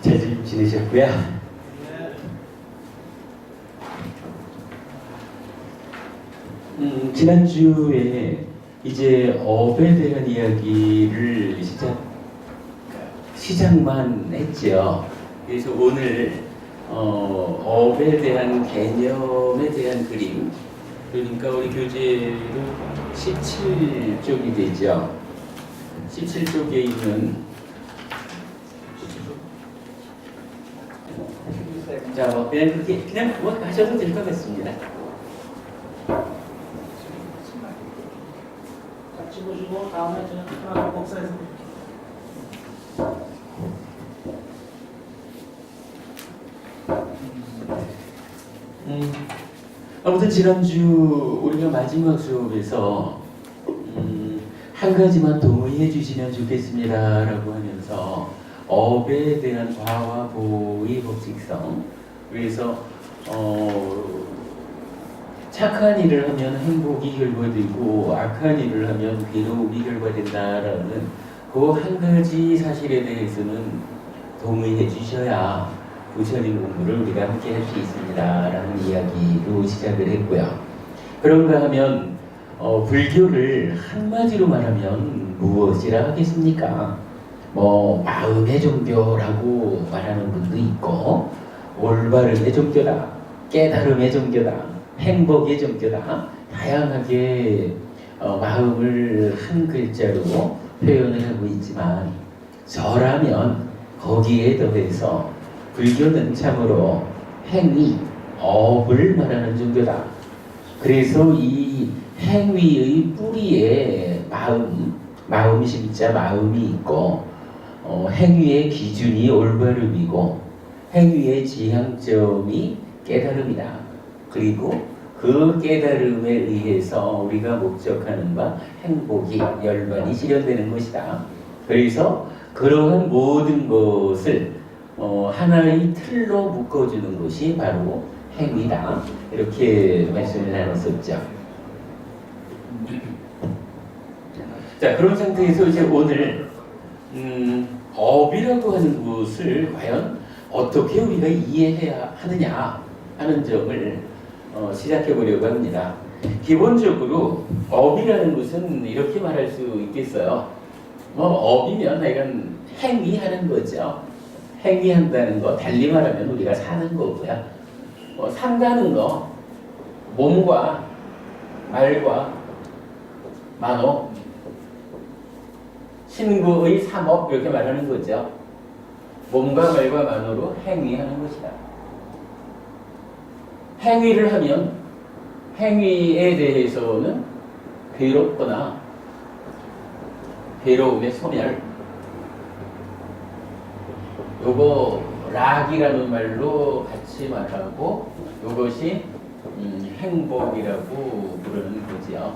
잘 지내셨고요. 지난주에 이제 업에 대한 이야기를 시작만 했죠. 그래서 오늘 업에 대한 개념에 대한 그림, 그러니까 우리 교재로 17쪽이 되죠. 17쪽에 있는 자, 그냥 그렇게 그냥 뭐 하셔도 될 것 같습니다. 같이 보시고 다음에 저는 복사해서 아무튼 지난주 우리가 마지막 수업에서 한 가지만 동의해 주시면 좋겠습니다라고 하면서 업에 대한 과와 보의 법칙성, 그래서 착한 일을 하면 행복이 결과되고 악한 일을 하면 괴로움이 결과된다라는 그 한 가지 사실에 대해서는 동의해 주셔야 부처님 공부를 우리가 함께 할 수 있습니다라는 이야기로 시작을 했고요. 그런가 하면 불교를 한마디로 말하면 무엇이라 하겠습니까? 뭐 마음의 종교라고 말하는 분도 있고, 올바름의 종교다, 깨달음의 종교다, 행복의 종교다, 다양하게 마음을 한 글자로 표현을 하고 있지만, 저라면 거기에 더해서 불교는 참으로 행위, 업을 말하는 종교다. 그래서 이 행위의 뿌리에 마음 심자 마음이 있고, 행위의 기준이 올바름이고, 행위의 지향점이 깨달음이다. 그리고 그 깨달음에 의해서 우리가 목적하는 바 행복이 열반이 실현되는 것이다. 그래서 그러한 모든 것을 하나의 틀로 묶어주는 것이 바로 행위다. 이렇게 말씀을 나눴었죠. 자, 그런 상태에서 이제 오늘 업이라고 하는 것을 과연 어떻게 우리가 이해해야 하느냐 하는 점을 시작해 보려고 합니다. 기본적으로 업이라는 것은 이렇게 말할 수 있겠어요. 업이면 이건 행위하는 거죠. 행위한다는 거, 달리 말하면 우리가 사는 거고요. 산다는 거, 몸과 말과 만호, 신구의 삼업, 이렇게 말하는 거죠. 몸과 말과 만호로 행위하는 것이다. 행위를 하면 행위에 대해서는 괴롭거나 괴로움의 소멸, 요거 락이라는 말로 같이 말하고, 요것이 행복이라고 부르는 거지요.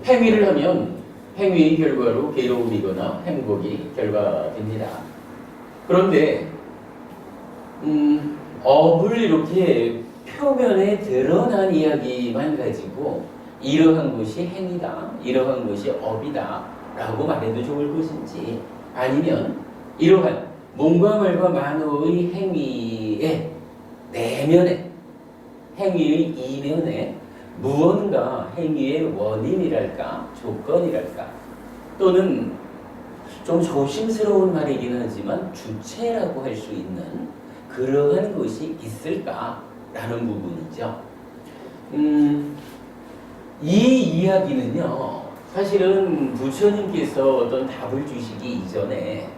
행위를 하면 행위의 결과로 괴로움이거나 행복이 결과됩니다. 그런데 업을 이렇게 표면에 드러난 이야기만 가지고 이러한 것이 행위다, 이러한 것이 업이다 라고 말해도 좋을 것인지, 아니면 이러한 몸과 말과 만호의 행위의 내면에, 행위의 이면에 무언가 행위의 원인이랄까, 조건이랄까, 또는 좀 조심스러운 말이긴 하지만 주체라고 할 수 있는 그러한 것이 있을까라는 부분이죠. 이 이야기는요, 사실은 부처님께서 어떤 답을 주시기 이전에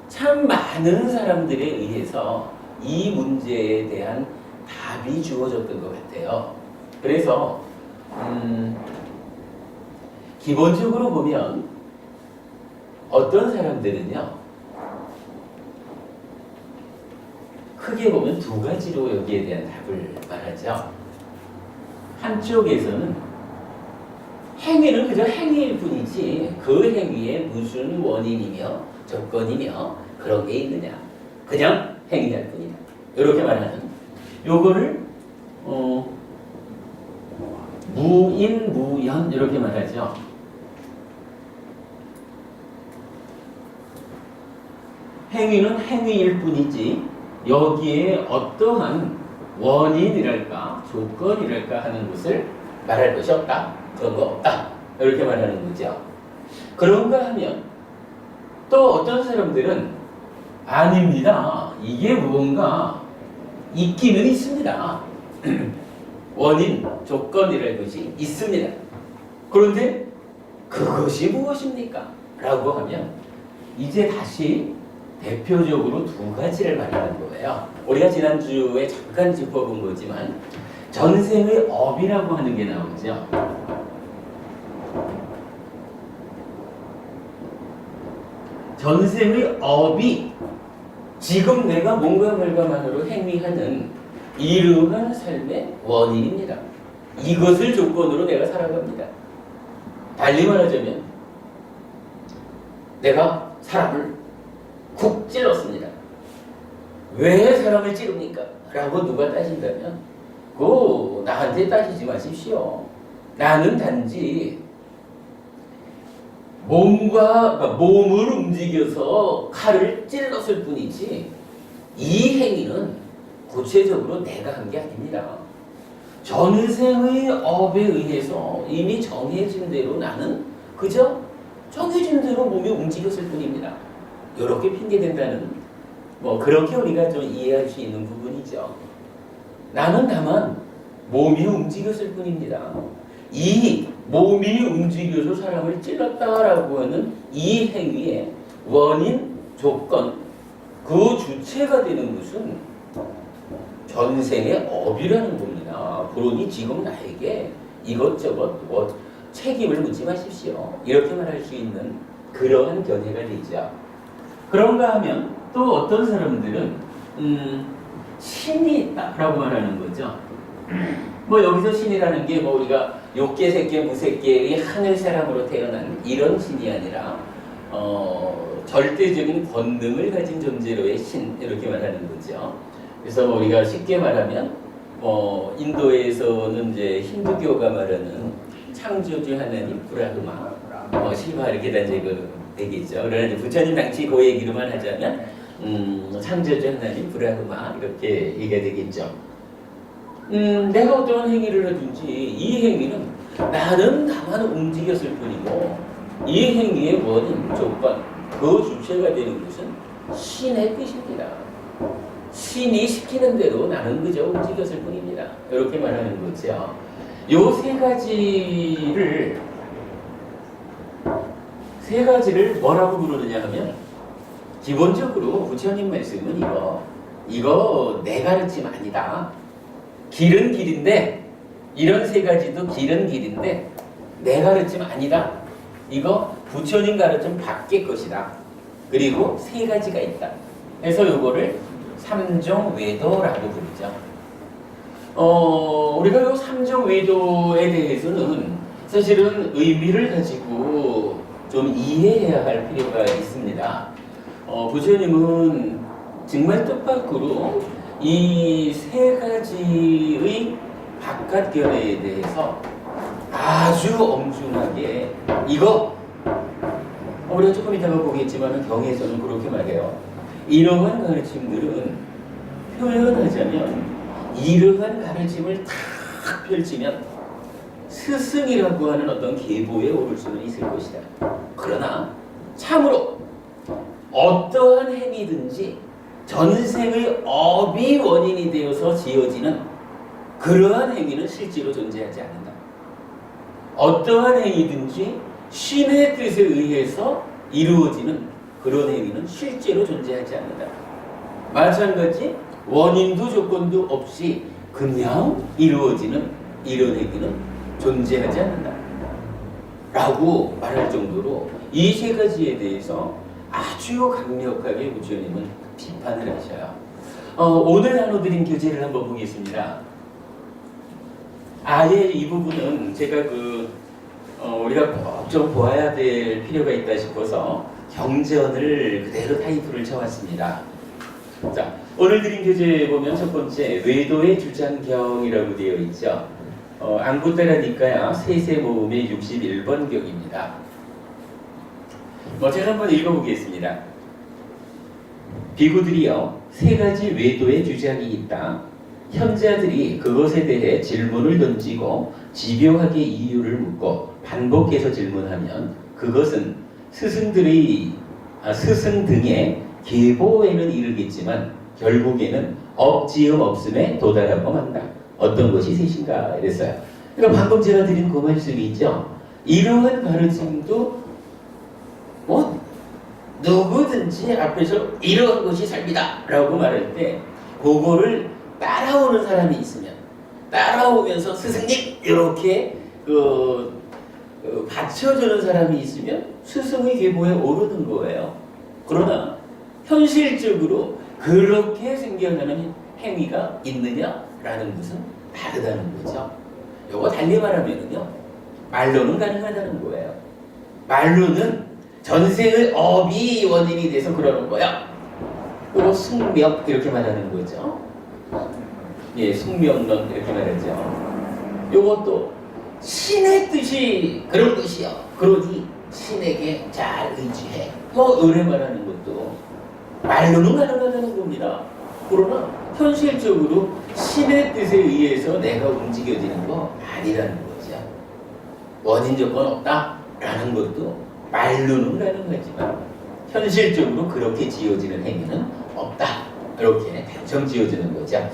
참 많은 사람들에 의해서 이 문제에 대한 답이 주어졌던 것 같아요. 그래서 기본적으로 보면 어떤 사람들은요, 크게 보면 두 가지로 여기에 대한 답을 말하죠. 한쪽에서는 행위는 그저 행위일 뿐이지 그 행위에 무슨 원인이며 조건이며 그런 게 있느냐, 그냥 행위할 뿐이다, 이렇게 말하는, 요거를 무인 무연 이렇게 말하죠. 행위는 행위일 뿐이지 여기에 어떠한 원인이랄까 조건이랄까 하는 것을 말할 것이 없다. 그런 거 없다. 이렇게 말하는 거죠. 그런가 하면 또 어떤 사람들은 아닙니다. 이게 무언가 있기는 있습니다. 원인, 조건이라는 것이 있습니다. 그런데 그것이 무엇입니까? 라고 하면 이제 다시 대표적으로 두 가지를 말하는 거예요. 우리가 지난주에 잠깐 짚어본 거지만 전생의 업이라고 하는 게 나오죠. 전생의 업이 지금 내가 뭔가 결과만으로 행위하는 이러한 삶의 원인입니다. 이것을 조건으로 내가 살아갑니다. 달리 말하자면 내가 사람을 쿡 찔렀습니다. 왜 사람을 찌릅니까? 라고 누가 따진다면 그거 나한테 따지지 마십시오. 나는 단지 몸을 움직여서 칼을 찔렀을 뿐이지 이 행위는 구체적으로 내가 한 게 아닙니다. 전생의 업에 의해서 이미 정해진 대로 나는 그저 정해진 대로 몸이 움직였을 뿐입니다. 이렇게 핑계댄다는 그렇게 우리가 좀 이해할 수 있는 부분이죠. 나는 다만 몸이 움직였을 뿐입니다. 이 몸이 움직여서 사람을 찔렀다라고 하는 이 행위의 원인, 조건, 그 주체가 되는 것은 전생의 업이라는 겁니다. 그러니 지금 나에게 이것저것 책임을 묻지 마십시오. 이렇게 말할 수 있는 그러한 견해가 되죠. 그런가 하면 또 어떤 사람들은 신이 있다라고 말하는 거죠. 여기서 신이라는 게 우리가 욕계, 색계, 무색계의 하늘 사람으로 태어난 이런 신이 아니라 절대적인 권능을 가진 존재로의 신 이렇게 말하는 거죠. 그래서 우리가 쉽게 말하면 인도에서는 이제 힌두교가 말하는 창조주 하나님 브라흐마, 시바 이렇게 다 이제 되겠죠. 그러나 이제 부처님 당시 그 얘기로만 하자면 창조주 하나님 브라흐마 이렇게 얘기가 되겠죠. 내가 어떤 행위를 하든지 이 행위는 나는 다만 움직였을 뿐이고 이 행위의 원인, 조건, 그 주체가 되는 것은 신의 뜻입니다. 신이 시키는 대로 나는 그저 움직였을 뿐입니다. 이렇게 말하는 거죠. 요 세 가지를 뭐라고 부르느냐 하면 기본적으로 부처님 말씀은 이거 내 가르침 아니다. 길은 길인데 이런 세 가지도 길은 길인데 내 가르침 아니다. 이거 부처님 가르침 밖의 것이다. 그리고 세 가지가 있다. 그래서 요거를 삼종외도라고 부르죠. 우리가 요 삼종외도에 대해서는 사실은 의미를 가지고 좀 이해해야 할 필요가 있습니다. 부처님은 정말 뜻밖으로 이 세 가지의 바깥 견해에 대해서 아주 엄중하게 우리가 조금 이따가 보겠지만 경에서는 그렇게 말해요. 이러한 가르침들은 표현하자면 이러한 가르침을 탁 펼치면 스승이라고 하는 어떤 계보에 오를 수는 있을 것이다. 그러나 참으로 어떠한 행위든지 전생의 업이 원인이 되어서 지어지는 그러한 행위는 실제로 존재하지 않는다. 어떠한 행위든지 신의 뜻에 의해서 이루어지는 그런 행위는 실제로 존재하지 않는다. 마찬가지 원인도 조건도 없이 그냥 이루어지는 이런 행위는 존재하지 않는다. 라고 말할 정도로 이 세 가지에 대해서 아주 강력하게 부처님은 비판을 하셔요. 오늘 나눠드린 교재를 한번 보겠습니다. 아예 이 부분은 제가 우리가 꼭 좀 보아야 될 필요가 있다 싶어서 경전을 그대로 타이틀을 쳐왔습니다. 자, 오늘 드린 교재에 보면 첫 번째 외도의 주장경이라고 되어 있죠. 안구따라니까야 세세모음의 61번 경입니다. 제가 한번 읽어보겠습니다. 비구들이여 세 가지 외도의 주장이 있다. 현자들이 그것에 대해 질문을 던지고 집요하게 이유를 묻고 반복해서 질문하면 그것은 스승 등의 계보에는 이르겠지만 결국에는 억지음 없음에 도달하고 만다. 어떤 것이 셋인가 이랬어요. 그러니까 방금 제가 드린 그 말씀이 있죠. 이러한 가르침도 뭐 누구든지 앞에서 이러한 것이 삶이다 라고 말할 때 그거를 따라오는 사람이 있으면 따라오면서 스승님 이렇게 받쳐주는 사람이 있으면 스승의 계보에 오르는 거예요. 그러나 현실적으로 그렇게 생겨나는 행위가 있느냐라는 것은 다르다는 거죠. 요거 달리 말하면은요, 말로는 가능하다는 거예요. 말로는 전생의 업이 원인이 돼서 그러는 거야. 그리고 숙명 이렇게 말하는 거죠. 예, 숙명론 이렇게 말하죠. 요것도 신의 뜻이 그런 것이요. 그러니 신에게 잘 의지해. 뭐 노래 말하는 것도 말로는 가능하다는 겁니다. 그러나 현실적으로 신의 뜻에 의해서 내가 움직여지는 거 아니라는 거죠. 원인 조건 없다라는 것도 말로는 가능하지만 현실적으로 그렇게 지어지는 행위는 없다. 이렇게 단정 지어지는 거죠.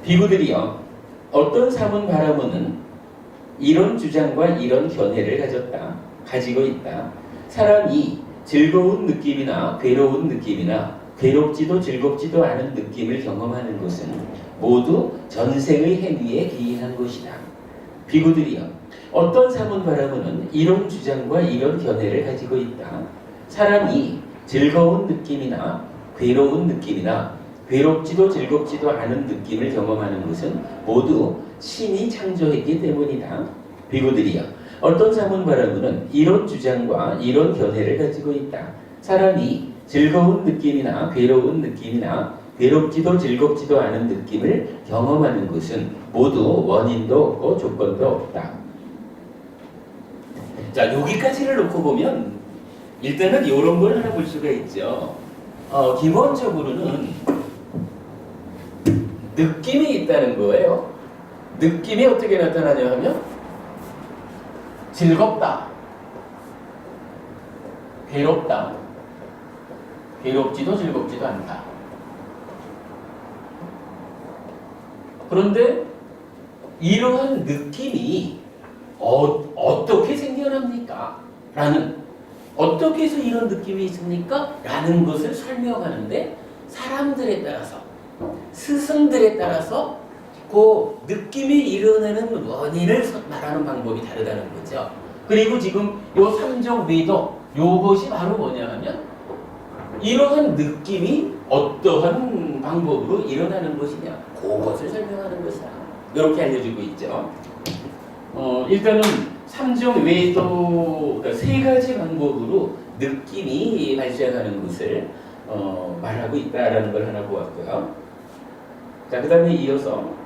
비구들이요, 어떤 사문 바라보는 이런 주장과 이런 견해를 가지고 있다. 사람이 즐거운 느낌이나 괴로운 느낌이나 괴롭지도 즐겁지도 않은 느낌을 경험하는 것은 모두 전생의 행위에 기인한 것이다. 비구들이여, 어떤 사문 바라보는 이런 주장과 이런 견해를 가지고 있다. 사람이 즐거운 느낌이나 괴로운 느낌이나 괴롭지도 즐겁지도 않은 느낌을 경험하는 것은 모두 신이 창조했기 때문이다. 비구들이여, 어떤 사문 바라보는 이런 주장과 이런 견해를 가지고 있다. 사람이 즐거운 느낌이나 괴로운 느낌이나 괴롭지도 즐겁지도 않은 느낌을 경험하는 것은 모두 원인도 없고 조건도 없다. 자, 여기까지를 놓고 보면 일단은 이런 걸 하나 볼 수가 있죠. 기본적으로는 느낌이 있다는 거예요. 느낌이 어떻게 나타나냐 하면 즐겁다, 괴롭다, 괴롭지도 즐겁지도 않다. 그런데 이러한 느낌이 어떻게 생겨납니까? 어떻게 해서 이런 느낌이 있습니까? 라는 것을 설명하는데 사람들에 따라서, 스승들에 따라서 그 느낌이 일어나는 원인을 말하는 방법이 다르다는 거죠. 그리고 지금 요 삼종 외도, 요것이 바로 뭐냐 하면 이러한 느낌이 어떠한 방법으로 일어나는 것이냐, 그것을 설명하는 것이다. 이렇게 알려주고 있죠. 일단은 삼종 외도, 그러니까 세 가지 방법으로 느낌이 발생하는 것을 말하고 있다라는 걸 하나 보았고요. 자, 그 다음에 이어서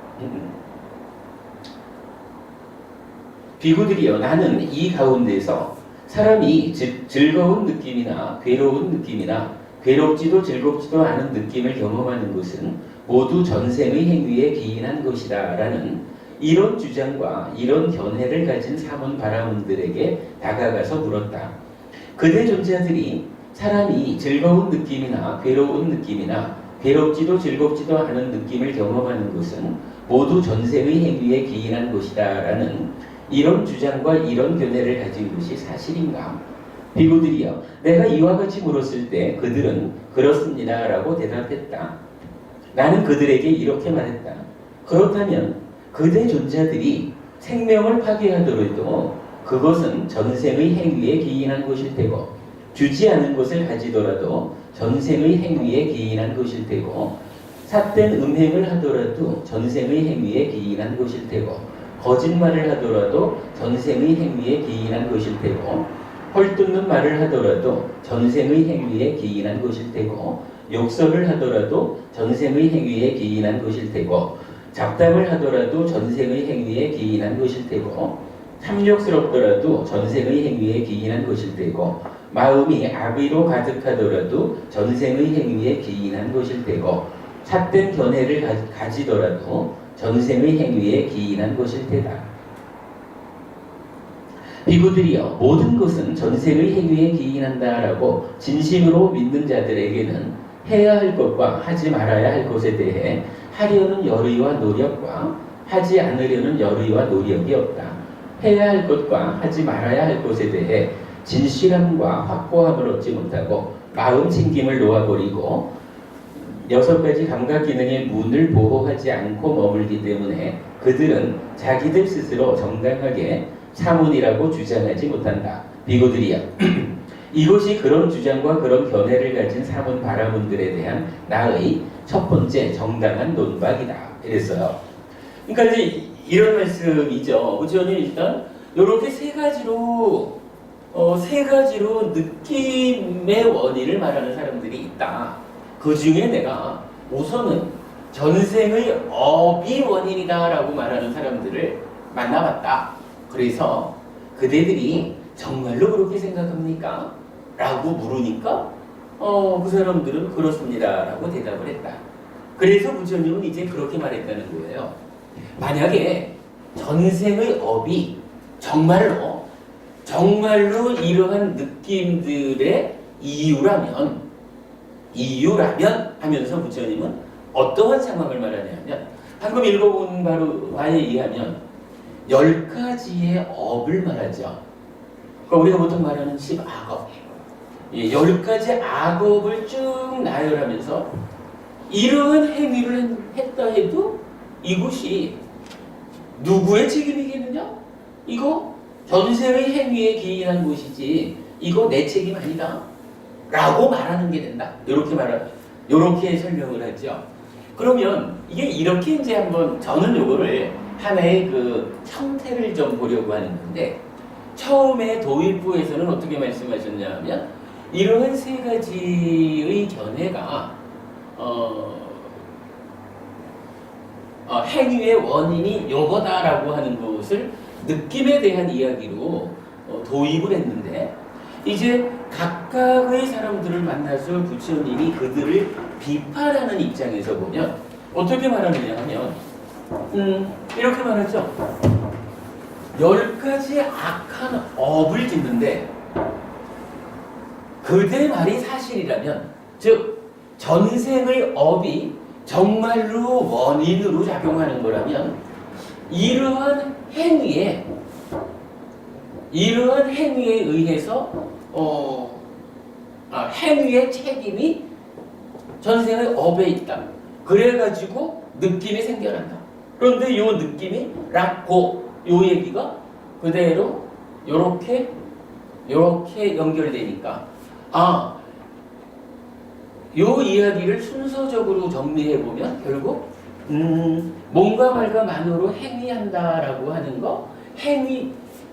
비구들이여, 나는 이 가운데서 사람이 즐거운 느낌이나 괴로운 느낌이나 괴롭지도 즐겁지도 않은 느낌을 경험하는 것은 모두 전생의 행위에 기인한 것이다 라는 이런 주장과 이런 견해를 가진 사문 바라문들에게 다가가서 물었다. 그대 존재들이 사람이 즐거운 느낌이나 괴로운 느낌이나 괴롭지도 즐겁지도 않은 느낌을 경험하는 것은 모두 전생의 행위에 기인한 것이다 라는 이런 주장과 이런 견해를 가진 것이 사실인가? 비구들이여, 내가 이와 같이 물었을 때 그들은 그렇습니다 라고 대답했다. 나는 그들에게 이렇게 말했다. 그렇다면 그대 존재들이 생명을 파괴하더라도 그것은 전생의 행위에 기인한 것일 테고, 주지 않은 것을 가지더라도 전생의 행위에 기인한 것일 테고, 삿된 음행을 하더라도 전생의 행위에 기인한 것일 테고, 거짓말을 하더라도 전생의 행위에 기인한 것일 테고, 헐뜯는 말을 하더라도 전생의 행위에 기인한 것일 테고, 욕설을 하더라도 전생의 행위에 기인한 것일 테고, 잡담을 하더라도 전생의 행위에 기인한 것일 테고, 탐욕스럽더라도 전생의 행위에 기인한 것일 테고 마음이 악의로 가득하더라도 전생의 행위에 기인한 것일 테고 삿된 견해를 가지더라도 전생의 행위에 기인한 것일 테다. 비구들이여 모든 것은 전생의 행위에 기인한다라고 진심으로 믿는 자들에게는 해야 할 것과 하지 말아야 할 것에 대해 하려는 열의와 노력과 하지 않으려는 열의와 노력이 없다. 해야 할 것과 하지 말아야 할 것에 대해 진실함과 확고함을 얻지 못하고 마음 챙김을 놓아버리고 6가지 감각 기능의 문을 보호하지 않고 머물기 때문에 그들은 자기들 스스로 정당하게 사문이라고 주장하지 못한다. 비고들이야. 이것이 그런 주장과 그런 견해를 가진 사문 바라문들에 대한 나의 첫 번째 정당한 논박이다. 이랬어요. 그러니까 이제 이런 말씀이죠. 부처님 일단 이렇게 세 가지로 느낌의 원인을 말하는 사람들이 있다. 그 중에 내가 우선은 전생의 업이 원인이다라고 말하는 사람들을 만나봤다. 그래서 그대들이 정말로 그렇게 생각합니까? 라고 물으니까 그 사람들은 그렇습니다라고 대답을 했다. 그래서 부처님은 이제 그렇게 말했다는 거예요. 만약에 전생의 업이 정말로 이러한 느낌들의 이유라면 하면서 부처님은 어떠한 상황을 말하냐면 방금 읽어본 바에 의하면 10가지의 업을 말하죠. 그러니까 우리가 보통 말하는 10악업, 10가지 악업을 쭉 나열하면서 이러한 행위를 했다 해도 이것이 누구의 책임이겠느냐? 이거 전생의 행위에 기인한 것이지 이거 내 책임 아니다 라고 말하는 게 된다. 이렇게 설명을 하죠. 그러면 이게 이렇게 이제 한번 저는 요거를 하나의 그 형태를 좀 보려고 하는 건데 처음에 도일부에서는 어떻게 말씀하셨냐면 이러한 세 가지의 견해가 행위의 원인이 요거다라고 하는 것을 느낌에 대한 이야기로 도입을 했는데 이제 각각의 사람들을 만나서 부처님이 그들을 비판하는 입장에서 보면 어떻게 말하느냐 하면 이렇게 말하죠. 10가지 악한 업을 짓는데 그대 말이 사실이라면 즉 전생의 업이 정말로 원인으로 작용하는 거라면 이러한 행위에 의해서 행위의 책임이 전생의 업에 있다. 그래가지고 느낌이 생겨난다. 그런데 이 느낌이 락고 요 얘기가 그대로 요렇게 연결되니까 요 이야기를 순서적으로 정리해보면 결국 몸과 말과 만으로 행위한다라고 하는 거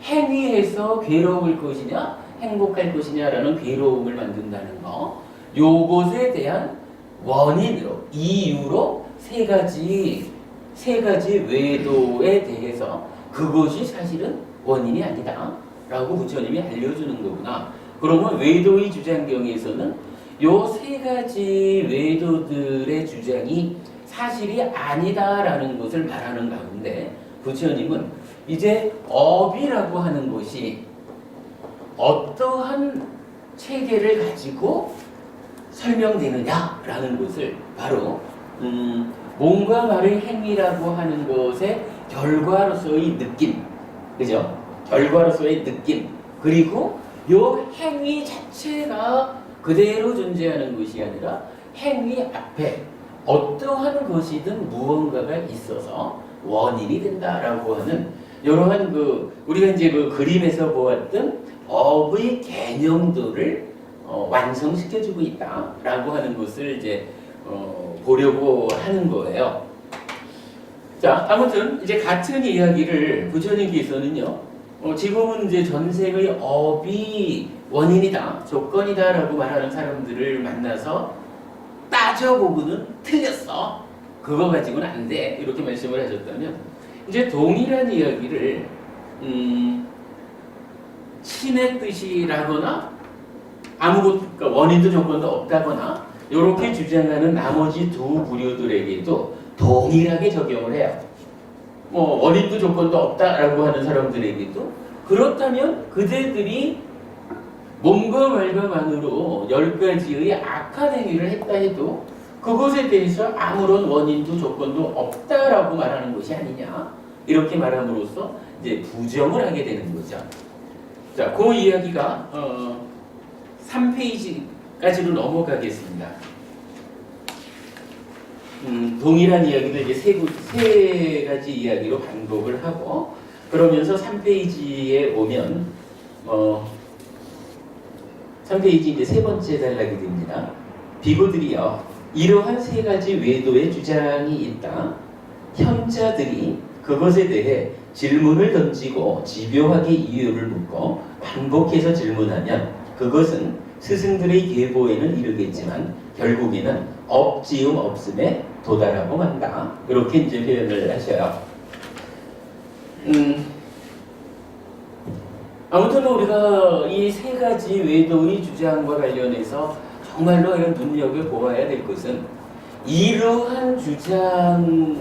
행위해서 괴로울 것이냐 행복할 것이냐라는 괴로움을 만든다는 거 요것에 대한 원인으로 이유로 세 가지 외도에 대해서 그것이 사실은 원인이 아니다 라고 부처님이 알려주는 거구나. 그러면 외도의 주장경에서는 요 세 가지 외도들의 주장이 사실이 아니다라는 것을 말하는 가운데 부처님은 이제 업이라고 하는 것이 어떠한 체계를 가지고 설명되느냐라는 것을 바로 몸과 말의 행위라고 하는 것의 결과로서의 느낌, 그죠? 결과로서의 느낌, 그리고 요 행위 자체가 그대로 존재하는 것이 아니라 행위 앞에 어떠한 것이든 무언가가 있어서 원인이 된다라고 하는 이러한 우리가 이제 그림에서 보았던 업의 개념들을 완성시켜주고 있다라고 하는 것을 이제 보려고 하는 거예요. 자, 아무튼 이제 같은 이야기를 부처님께서는요, 지금은 이제 전생의 업이 원인이다, 조건이다라고 말하는 사람들을 만나서 따져보고는 틀렸어. 그거 가지고는 안 돼. 이렇게 말씀을 하셨다면, 이제 동일한 이야기를 신의 뜻이라거나 아무것도 그러니까 원인도 조건도 없다거나 이렇게 주장하는 나머지 두 부류들에게도 동일하게 적용을 해요. 뭐 원인도 조건도 없다라고 하는 사람들에게도 그렇다면 그들이 몸과 말과만으로 10가지의 악한 행위를 했다 해도 그것에 대해서 아무런 원인도 조건도 없다라고 말하는 것이 아니냐 이렇게 말함으로써 이제 부정을 하게 되는 거죠. 자, 그 이야기가 3페이지까지로 넘어가겠습니다. 동일한 이야기를 이제 세 가지 이야기로 반복을 하고 그러면서 3페이지에 오면 3페이지 이제 세 번째 단락이 됩니다. 비고들이여 이러한 세 가지 외도의 주장이 있다. 현자들이 그것에 대해 질문을 던지고 집요하게 이유를 묻고 반복해서 질문하면 그것은 스승들의 계보에는 이르겠지만 결국에는 없지음 없음에 도달하고 만다. 이렇게 이제 표현을 하셔요. 아무튼 우리가 이 세 가지 외도의 주장과 관련해서 정말로 이런 눈여겨보아야 될 것은 이러한 주장을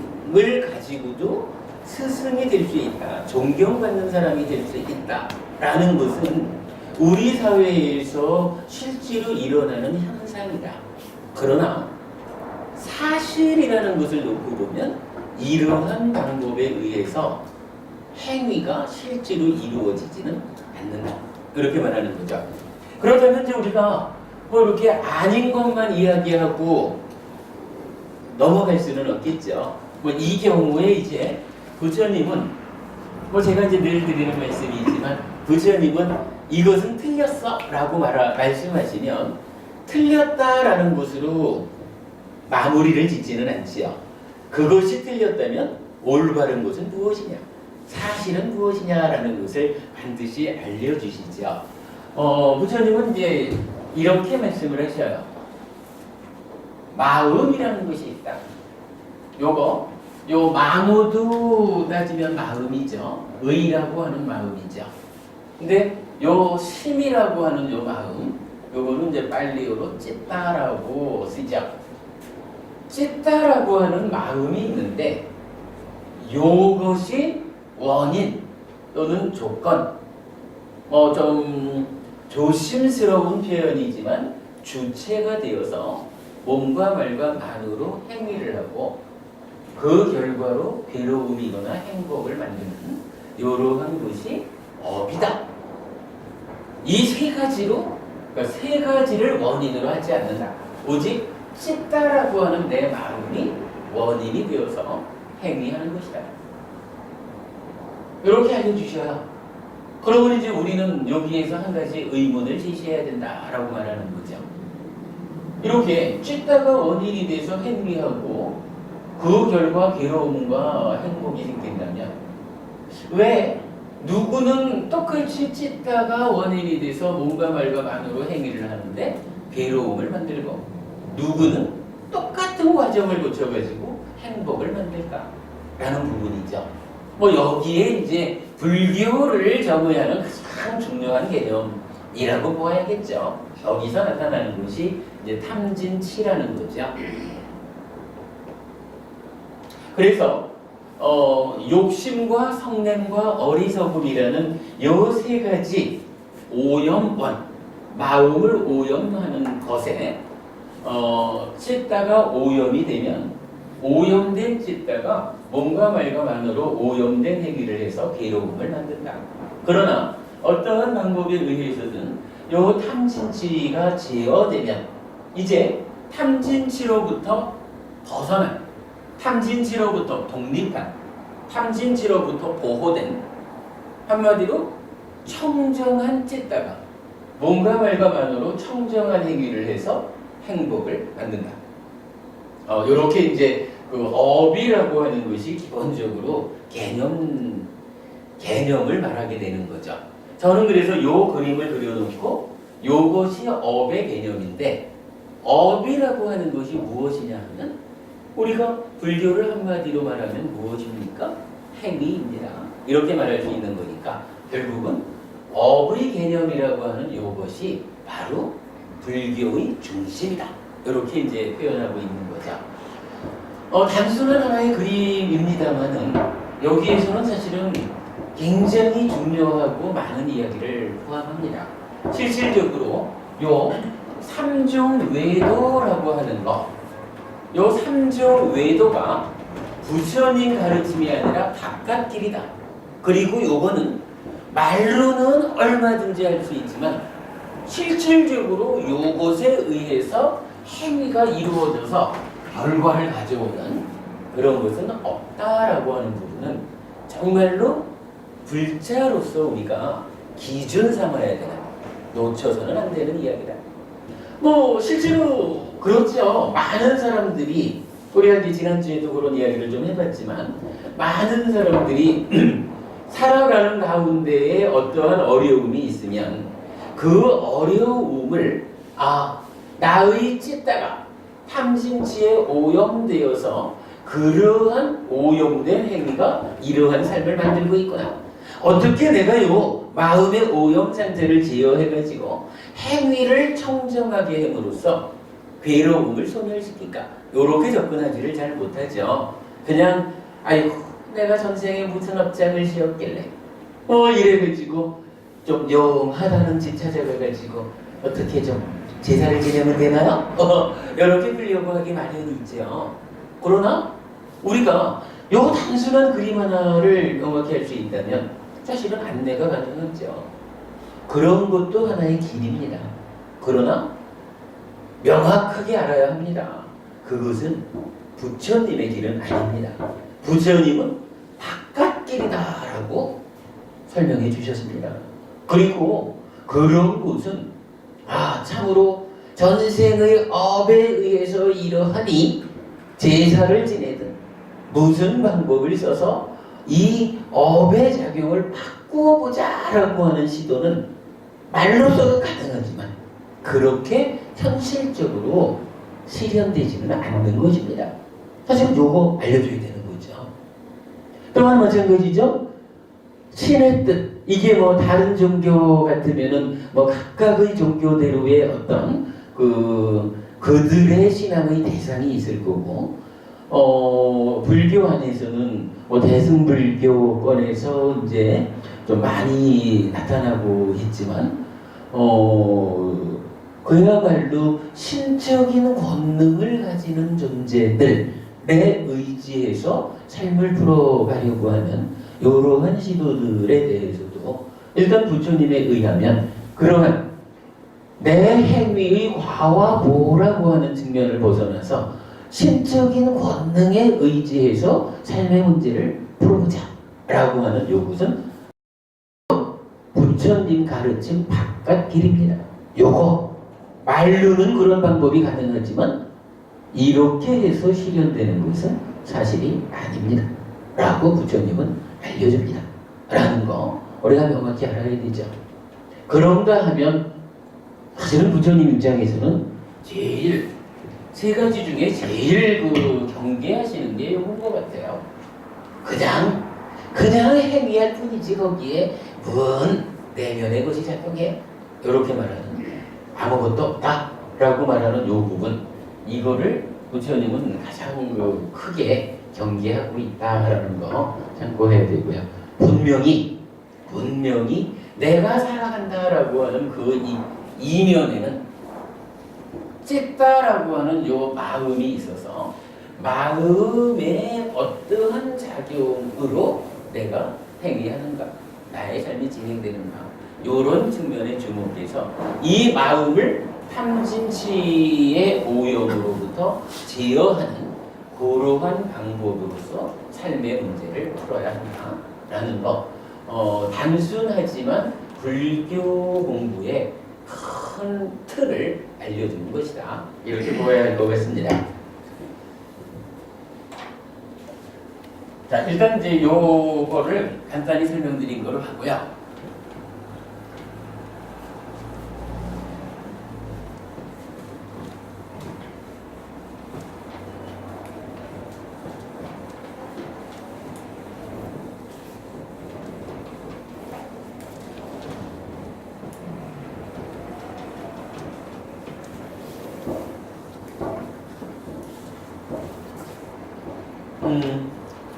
가지고도 스승이 될 수 있다. 존경받는 사람이 될 수 있다라는 것은 우리 사회에서 실제로 일어나는 현상이다. 그러나 사실이라는 것을 놓고 보면 이러한 방법에 의해서 행위가 실제로 이루어지지는 않는다. 그렇게 말하는 거죠. 그렇다면 이제 우리가 뭐 이렇게 아닌 것만 이야기하고 넘어갈 수는 없겠죠. 뭐 이 경우에 이제 부처님은 뭐 제가 이제 늘 드리는 말씀이지만 부처님은 이것은 틀렸어 라고 말씀하시면 틀렸다라는 것으로 마무리를 짓지는 않지요. 그것이 틀렸다면 올바른 것은 무엇이냐 사실은 무엇이냐라는 것을 반드시 알려주시죠. 부처님은 이제 이렇게 말씀을 하셔요. 마음이라는 것이 있다. 요 마모도 따지면 마음이죠. 의라고 하는 마음이죠. 근데 요 심이라고 하는 요 마음, 요거는 이제 빨리어로 찌따라고 쓰죠. 찌따라고 하는 마음이 있는데 요것이 원인 또는 조건, 좀 조심스러운 표현이지만 주체가 되어서 몸과 말과 만으로 행위를 하고 그 결과로 괴로움이거나 행복을 만드는 이러한 것이 업이다. 이 세 가지로 그러니까 세 가지를 원인으로 하지 않는다. 오직 찢다라고 하는 내 마음이 원인이 되어서 행위하는 것이다. 이렇게 알려주셔야 그러면 이제 우리는 여기에서 한 가지 의문을 제시해야 된다라고 말하는 거죠. 이렇게 찢다가 원인이 돼서 행위하고 그 결과 괴로움과 행복이 생긴다면 왜 누구는 똑같이 찢다가 원인이 돼서 몸과 말과 만으로 행위를 하는데 괴로움을 만들고 누구는 똑같은 과정을 거쳐가지고 행복을 만들까라는 부분이죠. 뭐 여기에 이제 불교를 정의하는 가장 중요한 개념이라고 보아야겠죠. 여기서 나타나는 것이 이제 탐진치라는 거죠. 그래서 욕심과 성냄과 어리석음이라는 요 세 가지 오염원, 마음을 오염하는 것에 찢다가 오염이 되면 오염된 찢다가 몸과 말과 만으로 오염된 행위를 해서 괴로움을 만든다. 그러나 어떠한 방법에 의해서든 요 탐진치가 제어되면 이제 탐진치로부터 벗어난 탐진치로부터 독립한 탐진치로부터 보호된 한마디로 청정한 찢다가 몸과 말과 만으로 청정한 행위를 해서 행복을 만든다. 이렇게 이제 그 업이라고 하는 것이 기본적으로 개념을 말하게 되는 거죠. 저는 그래서 요 그림을 그려놓고 요것이 업의 개념인데 업이라고 하는 것이 무엇이냐 하면 우리가 불교를 한마디로 말하면 무엇입니까? 행위입니다. 이렇게 말할 수 있는 거니까 결국은 업의 개념이라고 하는 이것이 바로 불교의 중심이다. 이렇게 이제 표현하고 있는 거죠. 단순한 하나의 그림입니다만은 여기에서는 사실은 굉장히 중요하고 많은 이야기를 포함합니다. 실질적으로 요 삼종 외도라고 하는 거, 요 삼종 외도가 부처님 가르침이 아니라 바깥길이다. 그리고 요거는 말로는 얼마든지 할 수 있지만 실질적으로 요것에 의해서 행위가 이루어져서 결과를 가져오는 그런 것은 없다라고 하는 부분은 정말로 불자로서 우리가 기준 삼아야 되는, 놓쳐서는 안 되는 이야기다. 실제로 그렇죠. 많은 사람들이, 우리가 이제 지난주에도 그런 이야기를 좀 해봤지만, 많은 사람들이 살아가는 가운데에 어떠한 어려움이 있으면 그 어려움을 나의 찢다가 탐심치에 오염되어서 그러한 오염된 행위가 이러한 삶을 만들고 있구나. 어떻게 내가 요 마음의 오염 상태를 제어해가지고 행위를 청정하게 함으로써 괴로움을 소멸시킬까? 요렇게 접근하지를 잘 못하죠. 그냥 아이고 내가 전생에 무슨 업장을 지었길래 이래가지고 좀 영하다는 집 찾아가가지고 어떻게 좀 제사를 지내면 되나요? 이렇게 풀려고 하기 마련이 있죠. 그러나 우리가 요 단순한 그림 하나를 명확히 할 수 있다면 사실은 안내가 가능하죠. 그런 것도 하나의 길입니다. 그러나 명확하게 알아야 합니다. 그것은 부처님의 길은 아닙니다. 부처님은 바깥길이다라고 설명해 주셨습니다. 그리고 그런 곳은 참으로 전생의 업에 의해서 이러하니 제사를 지내든 무슨 방법을 써서 이 업의 작용을 바꾸어 보자라고 하는 시도는 말로서는 가능하지만 그렇게 현실적으로 실현되지는 않는 것입니다. 사실 요거 알려줘야 되는 거죠. 또한 마찬가지죠. 신의 뜻, 이게 다른 종교 같으면은 각각의 종교대로의 어떤 그들의 신앙의 대상이 있을 거고, 불교 안에서는 대승불교권에서 이제 좀 많이 나타나고 있지만, 그야말로 신적인 권능을 가지는 존재들에 의지해서 삶을 풀어가려고 하는 이러한 시도들에 대해서도 일단 부처님에 의하면 그러한 내 행위의 과와 보라고 하는 측면을 벗어나서 신적인 권능에 의지해서 삶의 문제를 풀어보자 라고 하는 요것은 부처님 가르침 바깥 길입니다. 요거 말로는 그런 방법이 가능하지만 이렇게 해서 실현되는 것은 사실이 아닙니다 라고 부처님은 알려줍니다 라는 거 우리가 명확히 알아야 되죠. 그런가 하면 사실은 부처님 입장에서는 제일 세 가지 중에 제일 경계하시는 게 요건 것 같아요. 그냥 행위할 뿐이지 거기에 뭔 내면의 것이 작용해 이렇게 말하는 아무것도 없다 라고 말하는 요 부분, 이거를 부처님은 가장 크게 경계하고 있다라는 거 참고해야 되고요. 분명히 내가 살아간다라고 하는 그 이면에는 찢다라고 하는 요 마음이 있어서 마음의 어떠한 작용으로 내가 행위하는가, 나의 삶이 진행되는가, 요런 측면에 주목해서 이 마음을 탐진치의 오염으로부터 제어하는 그러한 방법으로서 삶의 문제를 풀어야 한다라는 거, 단순하지만 불교 공부의 큰 틀을 알려주는 것이다. 이렇게 보아야 할 것 같습니다. 자, 일단 이제 요거를 간단히 설명드린 거로 하고요.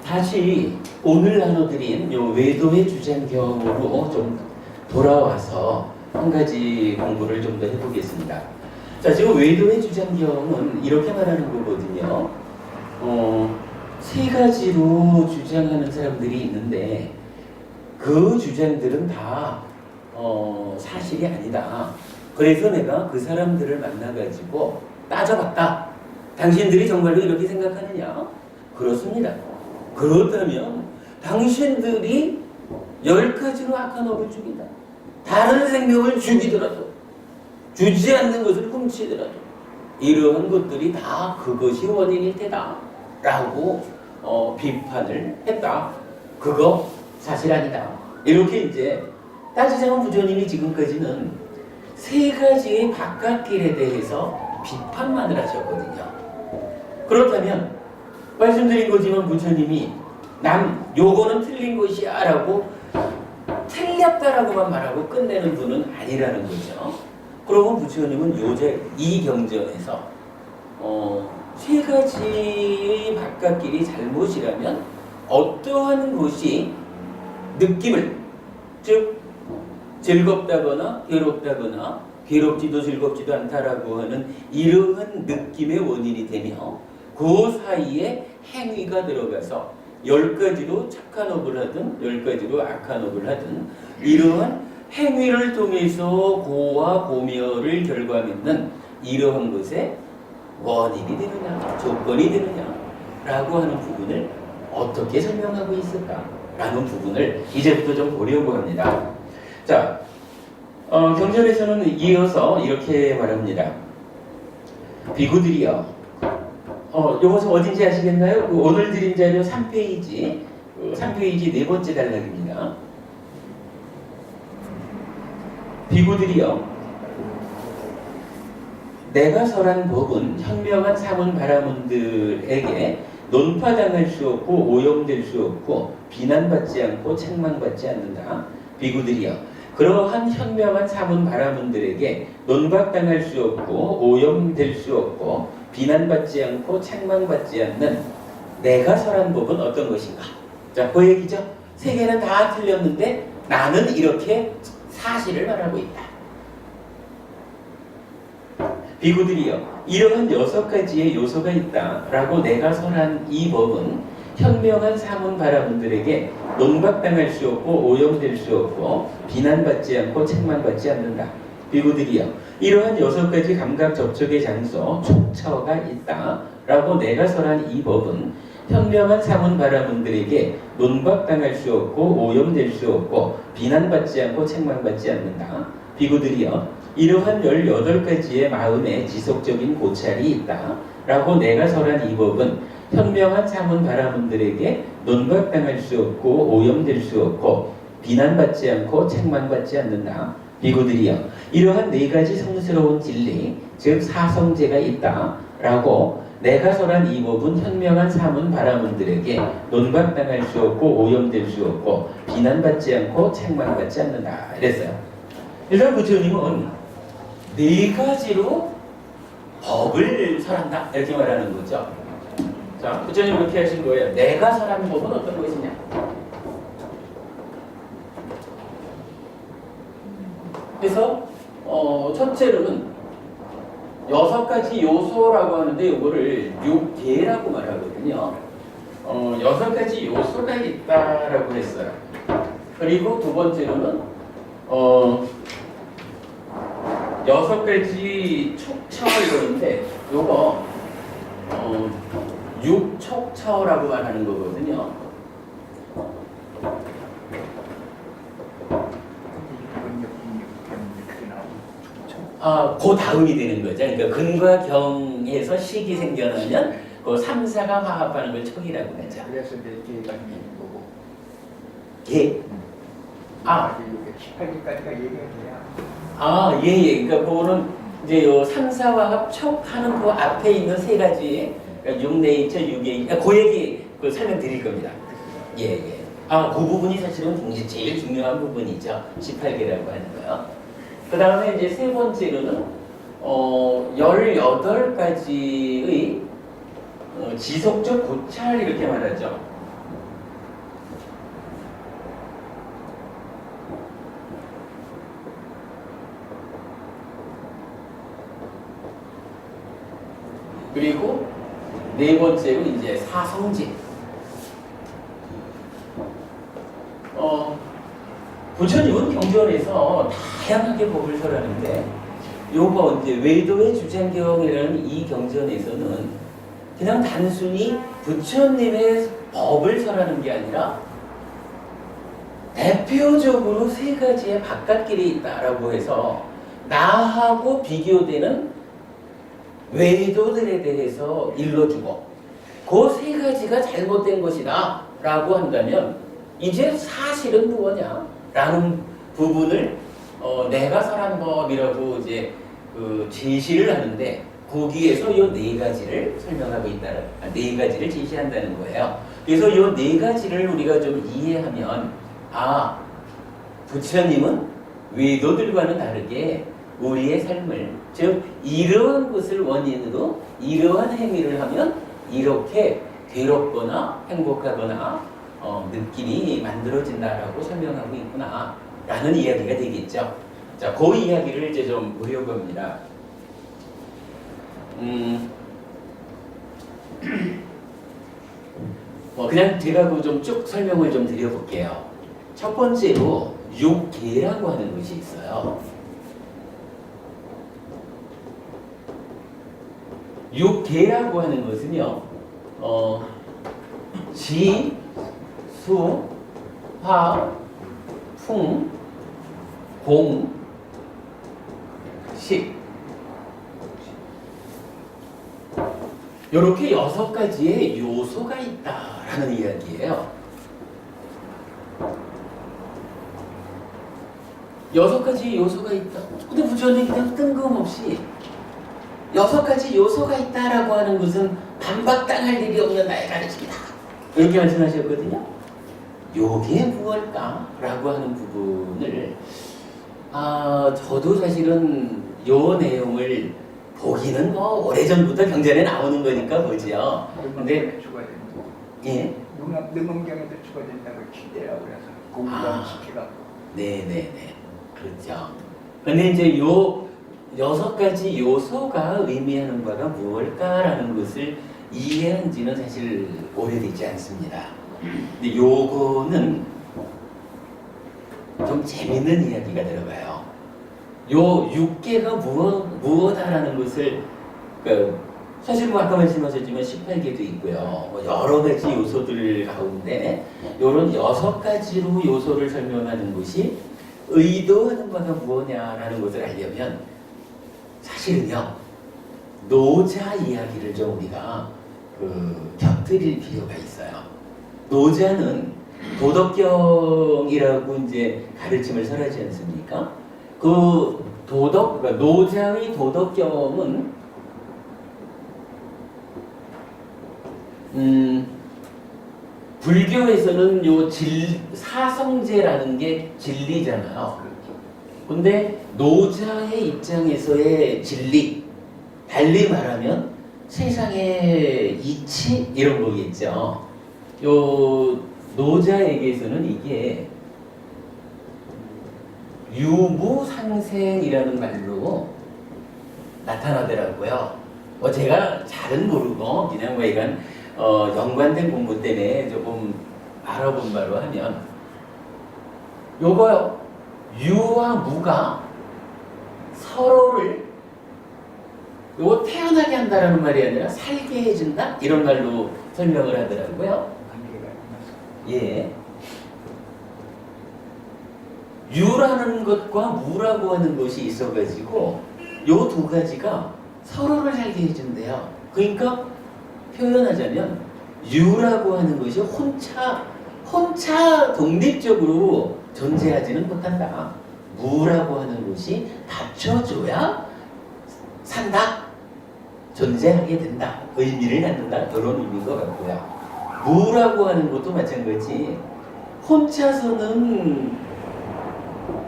다시 오늘 나눠드린 요 외도의 주장경으로 좀 돌아와서 한 가지 공부를 좀 더 해보겠습니다. 자, 지금 외도의 주장경은 이렇게 말하는 거거든요. 세 가지로 주장하는 사람들이 있는데 그 주장들은 다 사실이 아니다. 그래서 내가 그 사람들을 만나가지고 따져봤다. 당신들이 정말로 이렇게 생각하느냐? 그렇습니다. 그렇다면 당신들이 10가지로 악한 업을 죽인다. 다른 생명을 죽이더라도 주지 않는 것을 훔치더라도 이러한 것들이 다 그것이 원인일 테다 라고 비판을 했다. 그거 사실 아니다. 이렇게 이제 따지자면 부처님이 지금까지는 세 가지의 바깥길에 대해서 비판만을 하셨거든요. 그렇다면 말씀드린 거지만 부처님이 요거는 틀린 것이야 라고 틀렸다라고만 말하고 끝내는 분은 아니라는 거죠. 그러면 부처님은 이 경전에서 세 가지의 바깥길이 잘못이라면 어떠한 것이 느낌을, 즉 즐겁다거나 괴롭다거나 괴롭지도 즐겁지도 않다라고 하는 이러한 느낌의 원인이 되며 그 사이에 행위가 들어가서 10가지로 착한 업을 하든 10가지로 악한 업을 하든 이러한 행위를 통해서 고와 고멸을 결과맺는 이러한 것에 원인이 되느냐 조건이 되느냐 라고 하는 부분을 어떻게 설명하고 있을까 라는 부분을 이제부터 좀 보려고 합니다. 자, 경전에서는 이어서 이렇게 말합니다. 비구들이여, 요것은 어딘지 아시겠나요? 오늘 드린 자료 3페이지, 3페이지 네 번째 단락입니다. 비구들이여, 내가 설한 법은 현명한 사문 바라문들에게 논파당할 수 없고 오염될 수 없고 비난받지 않고 책망받지 않는다. 비구들이여, 그러한 현명한 사문 바라문들에게 논박당할 수 없고 오염될 수 없고 비난받지 않고 책망받지 않는 내가 설한 법은 어떤 것인가? 자, 그 얘기죠. 세 개는 다 틀렸는데 나는 이렇게 사실을 말하고 있다. 비구들이여, 이러한 6가지의 요소가 있다라고 내가 설한 이 법은 현명한 사문 바라문들에게 논박당할 수 없고 오염될 수 없고 비난받지 않고 책망받지 않는다. 비구들이여, 이러한 6가지 감각 접촉의 장소 촉처가 있다라고 내가 설한 이 법은 현명한 사문 바라문들에게 논박당할 수 없고 오염될 수 없고 비난받지 않고 책망받지 않는다. 비구들이여, 이러한 18가지의 마음에 지속적인 고찰이 있다라고 내가 설한 이 법은 현명한 사문 바라문들에게 논박당할 수 없고 오염될 수 없고 비난받지 않고 책망받지 않는다. 비구들이여, 이러한 4가지 성스러운 진리, 즉 사성제가 있다라고 내가 설한 이 법은 현명한 사문 바라문들에게 논박당할 수 없고 오염될 수 없고 비난받지 않고 책망받지 않는다. 이랬어요. 일단 부처님은 4가지로 법을 설한다 이렇게 말하는 거죠. 자, 부처님 이렇게 하신 거예요. 내가 설한 법은 어떤 것이냐? 그래서 첫째로는 6가지 요소라고 하는데 이거를 6개라고 말하거든요. 6가지 요소가 있다라고 했어요. 그리고 두 번째로는 6가지 촉처 이거인데 요거 6촉처라고 말하는 거거든요. 그 다음이 되는 거죠. 그러니까 근과 경에서 식이 생겨나면 그 3, 4가 화합하는 걸 촉이라고 하죠. 그래서 몇 개가 있는 거고. 예? 18개까지가 얘기해야. 예. 그러니까 그거는 이제 요 3, 4 화합 촉하는 그 앞에 있는 3가지, 그러니까 6네이처, 6에, 그 얘기 설명드릴 겁니다. 예. 그 부분이 사실은 굉장히 제일 중요한 부분이죠. 18개라고 하는 거요. 그 다음에 이제 세 번째로는 18가지의 지속적 고찰 이렇게 말하죠. 그리고 네 번째로 이제 사성제. 부처님은 경전에서 다양하게 법을 설하는데 요거 이제 외도의 주장경이라는 이 경전에서는 그냥 단순히 부처님의 법을 설하는 게 아니라 대표적으로 세 가지의 바깥길이 있다라고 해서 나하고 비교되는 외도들에 대해서 일러주고 그 세 가지가 잘못된 것이다 라고 한다면 이제 사실은 무엇냐 라는 부분을 내가 설한 법이라고 이제 제시를 하는데 거기에서 이 네 가지를 설명하고 있다는 네 가지를 제시한다는 거예요. 그래서 이 네 가지를 우리가 좀 이해하면 부처님은 외도들과는 다르게 우리의 삶을 즉 이러한 것을 원인으로 이러한 행위를 하면 이렇게 괴롭거나 행복하거나 느낌이 만들어진다라고 설명하고 있구나 라는 이야기가 되겠죠. 자, 그 이야기를 이제 좀 보려고 합니다. 그냥 제가 좀 쭉 설명을 좀 드려볼게요. 첫 번째로 육계라고 하는 것이 있어요. 육계라고 하는 것은요, 지, 수, 화, 풍, 공, 식 이렇게 6가지의 요소가 있다라는 이야기예요. 6가지 요소가 있다. 근데 부처님 그냥 뜬금없이 6가지 요소가 있다라고 하는 것은 반박당할 일이 없는 나의 가르침이다. 이렇게 말씀하셨거든요. 요게 무엇일까라고 하는 부분을 저도 사실은 요 내용을 보기는 오래전부터 경전에 나오는 거니까 보지요. 근데 추가된다. 예. 능엄경에도 추가된다고 기대라고 그래서 공부를 시켜갖고. 네네네. 그렇죠. 근데 이제 요 6가지 요소가 의미하는 바가 무엇일까라는 것을 이해한 지는 사실 오래되지 않습니다. 근데 요거는 좀 재밌는 이야기가 들어가요. 요 6개가 무엇하라는 것을 사실 아까 말씀하셨지만 18개도 있고요. 여러 가지 요소들 가운데 요런 6가지로 요소를 설명하는 것이 의도하는 바가 무엇냐라는 것을 알려면 사실은요 노자 이야기를 좀 우리가 곁들일 필요가 있어요. 노자는 도덕경이라고 이제 가르침을 설하지 않습니까? 그러니까 노자의 도덕경은 불교에서는 요 사성제라는 게 진리잖아요. 근데 노자의 입장에서의 진리, 달리 말하면 세상의 이치 이런 거겠죠. 요 노자에게서는 이게 유무상생이라는 말로 나타나더라고요. 제가 잘은 모르고 그냥 이건 연관된 공부 때문에 조금 알아본 바로 하면 요거요. 유와 무가 서로를 요거 태어나게 한다라는 말이 아니라 살게 해준다 이런 말로 설명을 하더라고요. 예. 유라는 것과 무라고 하는 것이 있어가지고 요 두 가지가 서로를 살게 해준대요. 그러니까 표현하자면 유라고 하는 것이 혼자 독립적으로 존재하지는 못한다. 무라고 하는 것이 받쳐줘야 산다. 존재하게 된다. 의미를 갖는다. 이런 의미인 것 같고요. 무라고 하는 것도 마찬가지. 혼자서는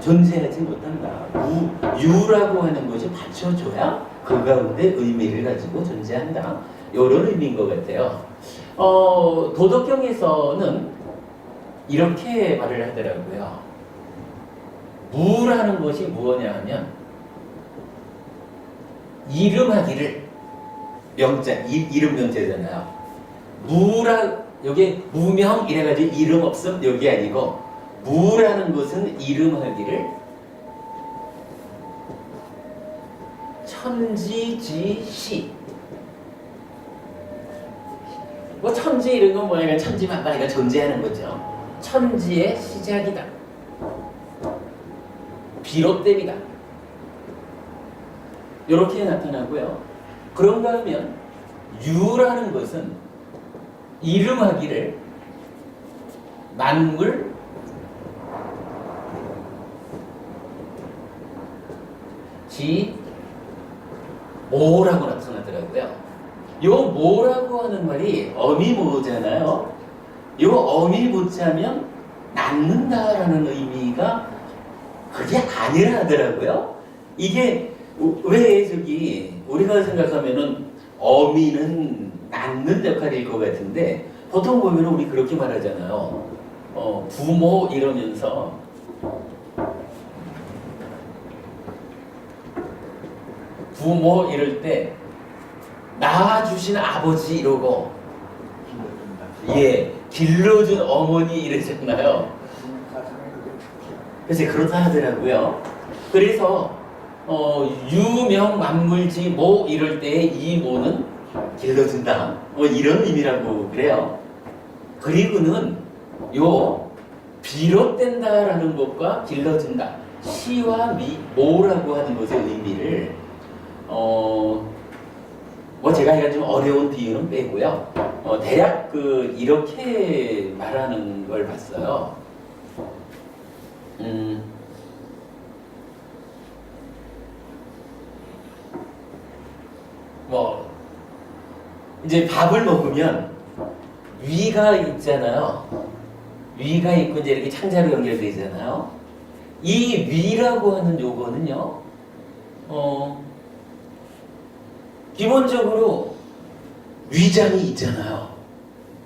존재하지 못한다. 유라고 하는 것이 받쳐줘야 그 가운데 의미를 가지고 존재한다. 이런 의미인 것 같아요. 도덕경에서는 이렇게 말을 하더라고요. 무라는 것이 무엇냐 하면 이름하기를 명자, 이름 명자잖아요. 여기 무명 이래가지고 이름 없음 여기 아니고 무라는 것은 이름하기를 천지지시. 뭐 천지 이런 건 뭐냐면 천지만만이가 존재하는 거죠. 천지의 시작이다. 비롯됨이다. 이렇게 나타나고요. 그런가 하면 유라는 것은 이름하기를 만물 지 모라고 나타나더라고요. 요 모라고 하는 말이 어미모잖아요. 요 어미모자면 낳는다라는 의미가 그게 아니라 하더라고요. 이게 왜 우리가 생각하면은 어미는 낳는 역할일 것 같은데 보통 보면은 우리 그렇게 말하잖아요. 부모 이러면서 부모 이럴 때 낳아주신 아버지 이러고 길러준 어머니 이러잖아요. 그래서 그렇다 하더라고요. 그래서 유명 만물지 모 이럴 때 이 모는 길러준다 뭐 이런 의미라고 그래요. 그리고는 요 비롯된다라는 것과 길러준다 시와 모라고 하는 것의 의미를 뭐 제가 해가 좀 어려운 비유는 빼고요. 대략 이렇게 말하는 걸 봤어요. 뭐 이제 밥을 먹으면 위가 있잖아요. 위가 있고 이제 이렇게 창자로 연결되어 있잖아요. 이 위라고 하는 요거는요. 기본적으로 위장이 있잖아요.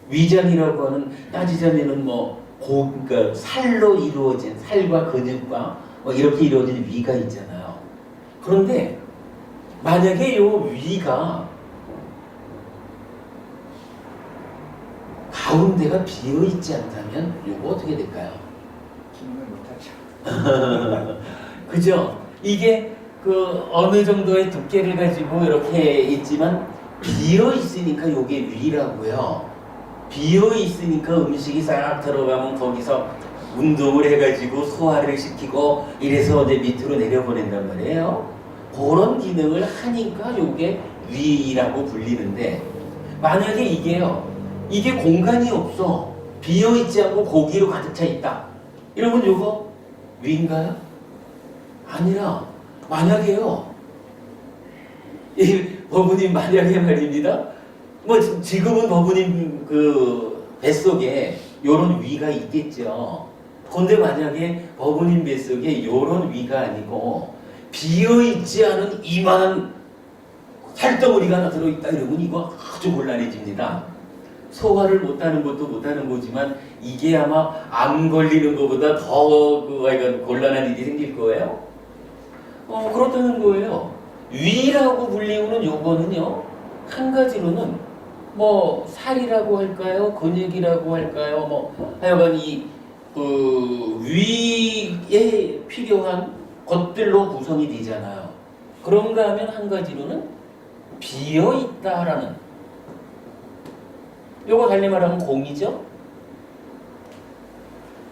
위장이라고 하는 따지자면은 그러니까 살로 이루어진 살과 근육과 이렇게 이루어진 위가 있잖아요. 그런데 만약에 요 위가 가운데가 비어 있지 않다면 요거 어떻게 될까요? 기능을 못하죠. 그죠? 이게 어느 정도의 두께를 가지고 이렇게 있지만 비어 있으니까 요게 위라고요. 비어 있으니까 음식이 싹 들어가면 거기서 운동을 해가지고 소화를 시키고 이래서 이제 밑으로 내려보낸단 말이에요. 그런 기능을 하니까 요게 위라고 불리는데 만약에 이게 공간이 없어 비어 있지 않고 고기로 가득 차 있다 이러면 요거 위인가요? 아니라 만약에요. 이 법부님 만약에 말입니다. 뭐 지금은 법부님 뱃속에 요런 위가 있겠죠. 근데 만약에 법부님 뱃속에 요런 위가 아니고 비어있지 않은 이만한 살덩어리가 하나 들어있다 이러면 이거 아주 곤란해집니다. 소화를 못하는 것도 못하는 거지만 이게 아마 암 걸리는 것보다 더 곤란한 일이 생길 거예요. 그렇다는 거예요. 위라고 불리우는 요거는요. 한 가지로는 살이라고 할까요? 근육이라고 할까요? 하여간 위에 필요한 것들로 구성이 되잖아요. 그런가 하면 한 가지로는 비어있다라는 요거 달리 말하면 공이죠.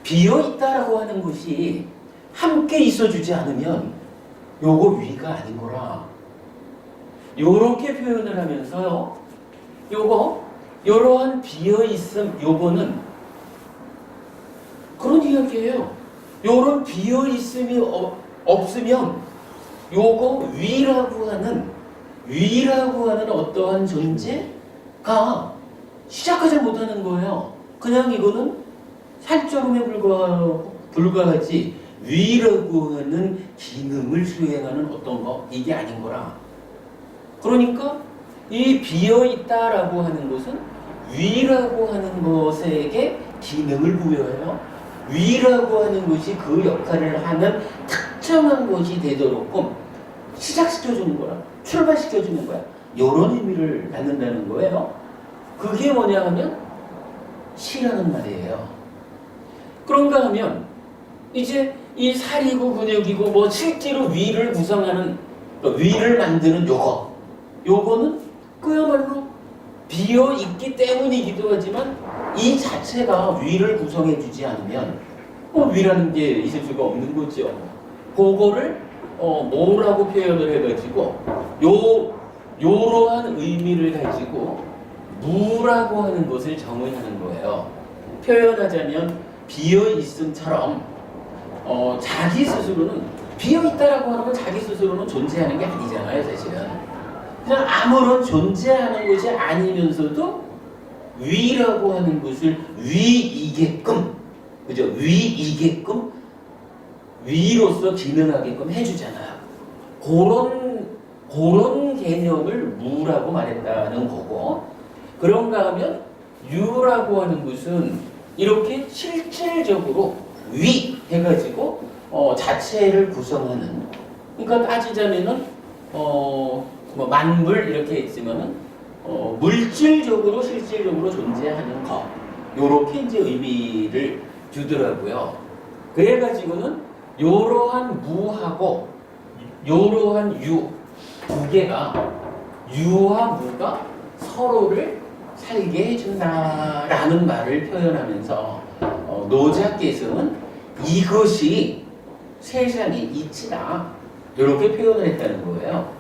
비어있다라고 하는 것이 함께 있어주지 않으면 요거 위가 아닌 거라 요렇게 표현을 하면서요. 요러한 비어있음 요거는 그런 이야기예요. 요런 비어있음이 없으면 요거 위라고 하는 어떠한 존재가 시작하지 못하는 거예요. 그냥 이거는 살조금에 불과하지 위라고 하는 기능을 수행하는 어떤 거 이게 아닌 거라. 그러니까 이 비어있다라고 하는 것은 위라고 하는 것에게 기능을 부여해요. 위라고 하는 것이 그 역할을 하는 특정한 것이 되도록끔 시작시켜주는 거야. 출발시켜주는 거야. 이런 의미를 갖는다는 거예요. 그게 뭐냐 하면 시라는 말이에요. 그런가 하면 이제 이 살이고 근육이고 뭐 실제로 위를 구성하는 위를 만드는 요거는 그야말로 비어 있기 때문이기도 하지만 이 자체가 위를 구성해 주지 않으면 위라는 게 있을 수가 없는 거죠. 그거를 뭐라고 표현을 해가지고 요러한 의미를 가지고 무라고 하는 것을 정의하는 거예요. 표현하자면 비어 있음처럼 자기 스스로는 비어 있다라고 하는 건 자기 스스로는 존재하는 게 아니잖아요, 사실은. 그냥 아무런 존재하는 것이 아니면서도 위라고 하는 것을 위이게끔, 그죠? 위이게끔 위로서 기능하게끔 해주잖아요. 그런 개념을 무라고 말했다는 거고, 그런가 하면 유라고 하는 것은 이렇게 실질적으로 위 해가지고 자체를 구성하는, 그러니까 따지자면은 뭐 만물 이렇게 있으면은 물질적으로 실질적으로 존재하는 것, 요렇게 이제 의미를 주더라고요. 그래가지고는 요러한 무하고 요러한 유 두 개가, 유와 무가 서로를 살게 해준다라는 말을 표현하면서 노자께서는 이것이 세상의 이치다, 이렇게 표현을 했다는 거예요.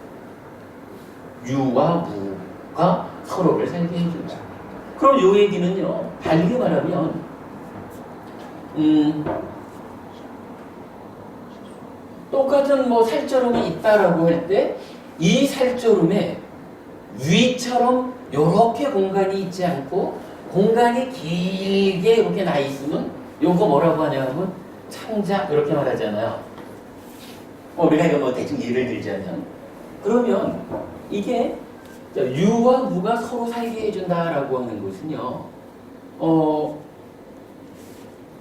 유와 무가 서로를 살게 해준다. 그럼 요 얘기는요, 달리 말하면 똑같은 뭐 살처럼이 있다라고 할 때 이 살처럼에 위처럼 이렇게 공간이 있지 않고 공간이 길게 이렇게 나 있으면 요거 뭐라고 하냐면 창자, 이렇게 말하잖아요. 우리가 이거 뭐 대충 예를 들자면, 그러면 이게 유와 무가 서로 살게 해준다라고 하는 것은요,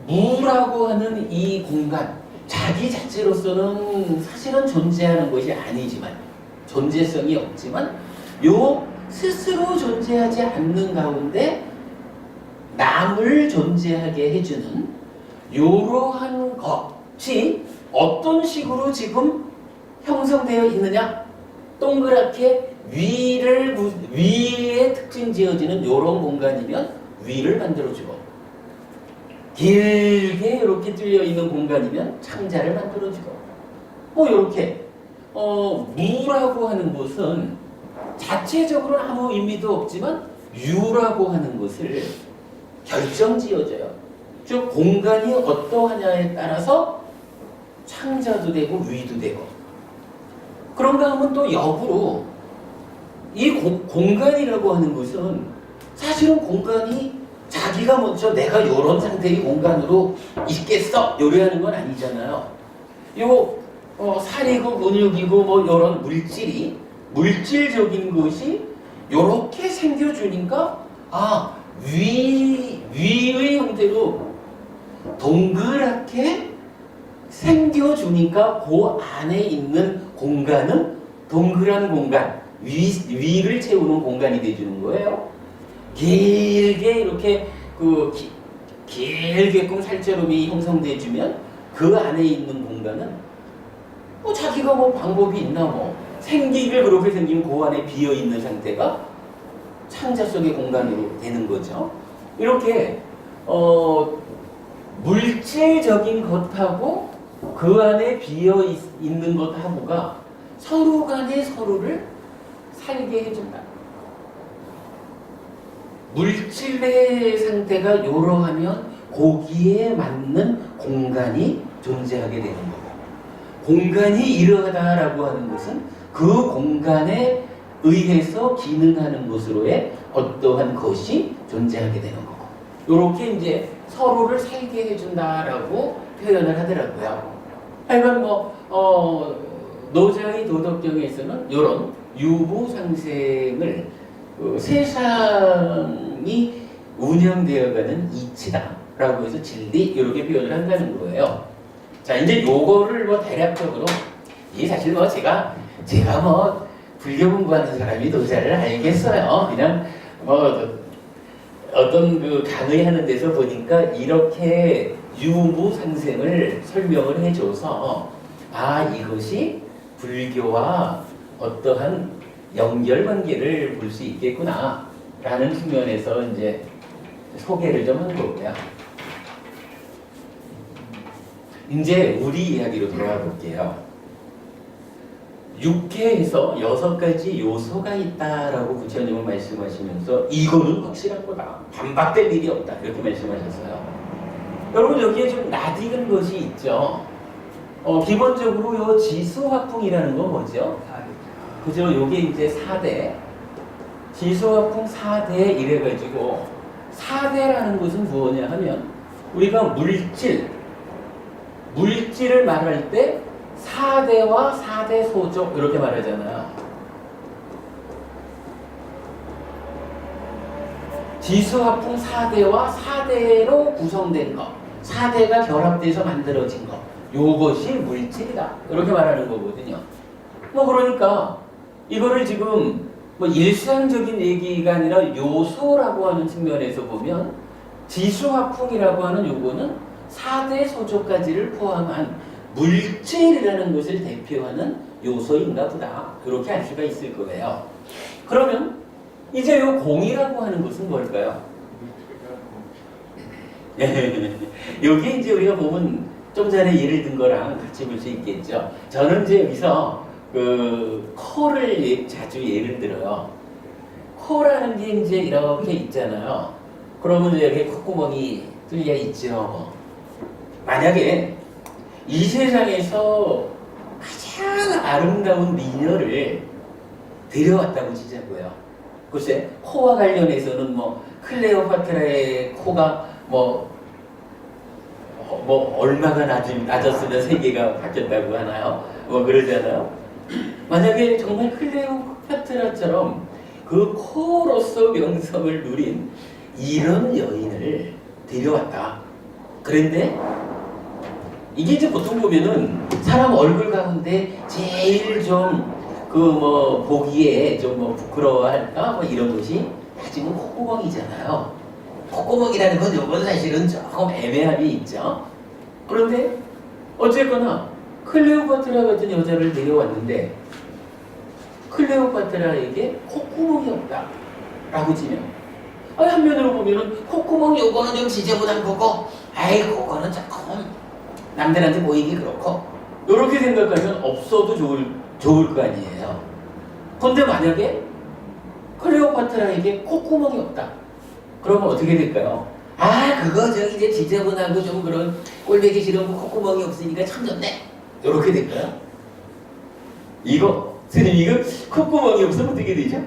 무라고 하는 이 공간 자기 자체로서는 사실은 존재하는 것이 아니지만, 존재성이 없지만 요 스스로 존재하지 않는 가운데 남을 존재하게 해주는 이러한 것이 어떤 식으로 지금 형성되어 있느냐? 동그랗게 위에 특징 지어지는 이런 공간이면 위를 만들어주고, 길게 이렇게 뚫려 있는 공간이면 창자를 만들어주고, 뭐 이렇게 무라고 하는 것은 자체적으로는 아무 의미도 없지만 유라고 하는 것을 결정지어져요. 즉 공간이 어떠하냐에 따라서 창자도 되고 위도 되고. 그런가 하면 또 역으로 이 공간이라고 하는 것은 사실은 공간이 자기가 먼저 내가 이런 상태의 공간으로 있겠어 요리하는 건 아니잖아요. 요 살이고 근육이고 뭐 이런 물질적인 것이 요렇게 생겨주니까 위의 형태로 동그랗게 생겨주니까 그 안에 있는 공간은 동그란 공간, 위를 채우는 공간이 돼주는 거예요. 길게 이렇게 길게끔 살처럼이 형성돼주면 그 안에 있는 공간은 자기가 뭐 방법이 있나, 생기를 그렇게 생기면 그 안에 비어있는 상태가 창자 속의 공간으로 되는 거죠. 이렇게 물질적인 것하고 그 안에 비어있는 것하고가 서로 간에 서로를 살게 해준다. 물질의 상태가 이러하면 거기에 맞는 공간이 존재하게 되는 거고, 공간이 이러하다라고 하는 것은 그 공간에 의해서 기능하는 것으로의 어떠한 것이 존재하게 되는 거고, 이렇게 이제 서로를 살게 해준다라고 표현을 하더라고요. 하여간 노자의 도덕경에서는 이런 유무상생을 세상이 운영되어가는 이치다라고 해서 진리 이렇게 표현을 한다는 거예요. 자, 이제 요거를 뭐 대략적으로 이게 사실 뭐 제가 뭐 불교 공부하는 사람이 노자를 알겠어요. 그냥 뭐 어떤 그 강의하는 데서 보니까 이렇게 유무상생을 설명을 해줘서 아, 이것이 불교와 어떠한 연결관계를 볼 수 있겠구나 라는 측면에서 이제 소개를 좀 한 거고요. 이제 우리 이야기로 돌아가 볼게요. 육계에서 6가지 요소가 있다라고 부처님은 말씀하시면서 이거는 확실한 거다. 반박될 일이 없다. 이렇게 말씀하셨어요. 여러분 여기에 좀 낯익은 것이 있죠. 기본적으로 요 지수화풍이라는 건 뭐죠? 그죠? 요게 이제 4대. 지수화풍 4대 이래가지고 4대라는 것은 무엇이냐 하면 우리가 물질을 말할 때 4대와 4대 소족 이렇게 말하잖아요. 지수화풍 4대와 4대로 구성된 것, 4대가 결합돼서 만들어진 것, 요것이 물질이다 이렇게 말하는 거거든요. 뭐 그러니까 이거를 지금 뭐 일상적인 얘기가 아니라 요소라고 하는 측면에서 보면 지수화풍이라고 하는 요거는 4대 소조까지를 포함한 물질이라는 것을 대표하는 요소인가 보다. 이렇게 알 수가 있을 거예요. 그러면 이제 요 공이라고 하는 것은 뭘까요? 여기 이제 우리가 보면 좀 전에 예를 든 거랑 같이 볼 수 있겠죠. 저는 이제 여기서 그 코를 자주 예를 들어요. 코라는 게 이제 이렇게 있잖아요. 그러면 여기 콧구멍이 뚫려 있죠. 만약에 이 세상에서 가장 아름다운 미녀를 데려왔다고 치자고요. 글쎄, 코와 관련해서는 뭐 클레오파트라의 코가 뭐 얼마가 낮았으면 세계가 바뀌었다고 하나요? 뭐 그러잖아요. 만약에 정말 클레오파트라처럼 그 코로서 명성을 누린 이런 여인을 데려왔다. 그런데 이게 이제 보통 보면은 사람 얼굴 가운데 제일 좀 그 뭐 보기에 좀 뭐 부끄러워할까 뭐 이런 것이 사실은 콧구멍이잖아요. 콧구멍이라는 건 요건 사실은 조금 애매함이 있죠. 그런데 어쨌거나 클레오파트라 같은 여자를 데려왔는데 클레오파트라에게 콧구멍이 없다 라고 치면 한면으로 보면은 콧구멍 요거는 좀 지저분한 거고 아이 그거는 조금 남들한테 보이기 그렇고 이렇게 생각하면 없어도 좋을 거 아니에요. 근데 만약에 클레오파트라에게 콧구멍이 없다 그러면 어떻게 될까요? 그거 저기 이제 지저분하고 좀 그런 꼴보기 싫은 콧구멍이 없으니까 참 좋네 이렇게 될까요? 스님 이거 콧구멍이 없으면 어떻게 되죠?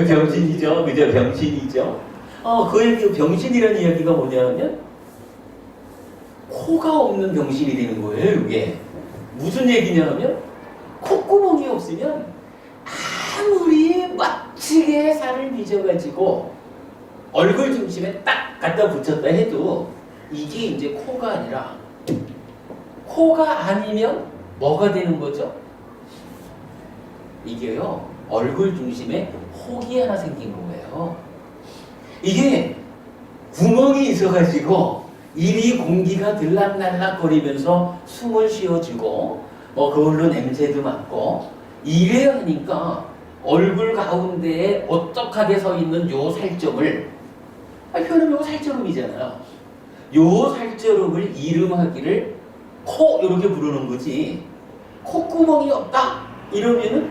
병신이죠. 그죠? 병신이죠. 그 얘기 병신이라는 이야기가 뭐냐면 코가 없는 병신이 되는 거예요. 이게 무슨 얘기냐면 콧구멍이 없으면 아무리 멋지게 살을 빚어가지고 얼굴 중심에 딱 갖다 붙였다 해도 이게 이제 코가 아니라 코가 아니면 뭐가 되는 거죠? 이게요 얼굴 중심에 혹이 하나 생긴 거예요. 이게 구멍이 있어가지고 이리 공기가 들락날락 거리면서 숨을 쉬어주고 그걸로 냄새도 맡고 이래야 하니까 얼굴 가운데에 오똑하게 서 있는 요 살점을 표현하면 요 살점이잖아요. 요 살점을 이름하기를 코 이렇게 부르는 거지. 콧구멍이 없다 이러면은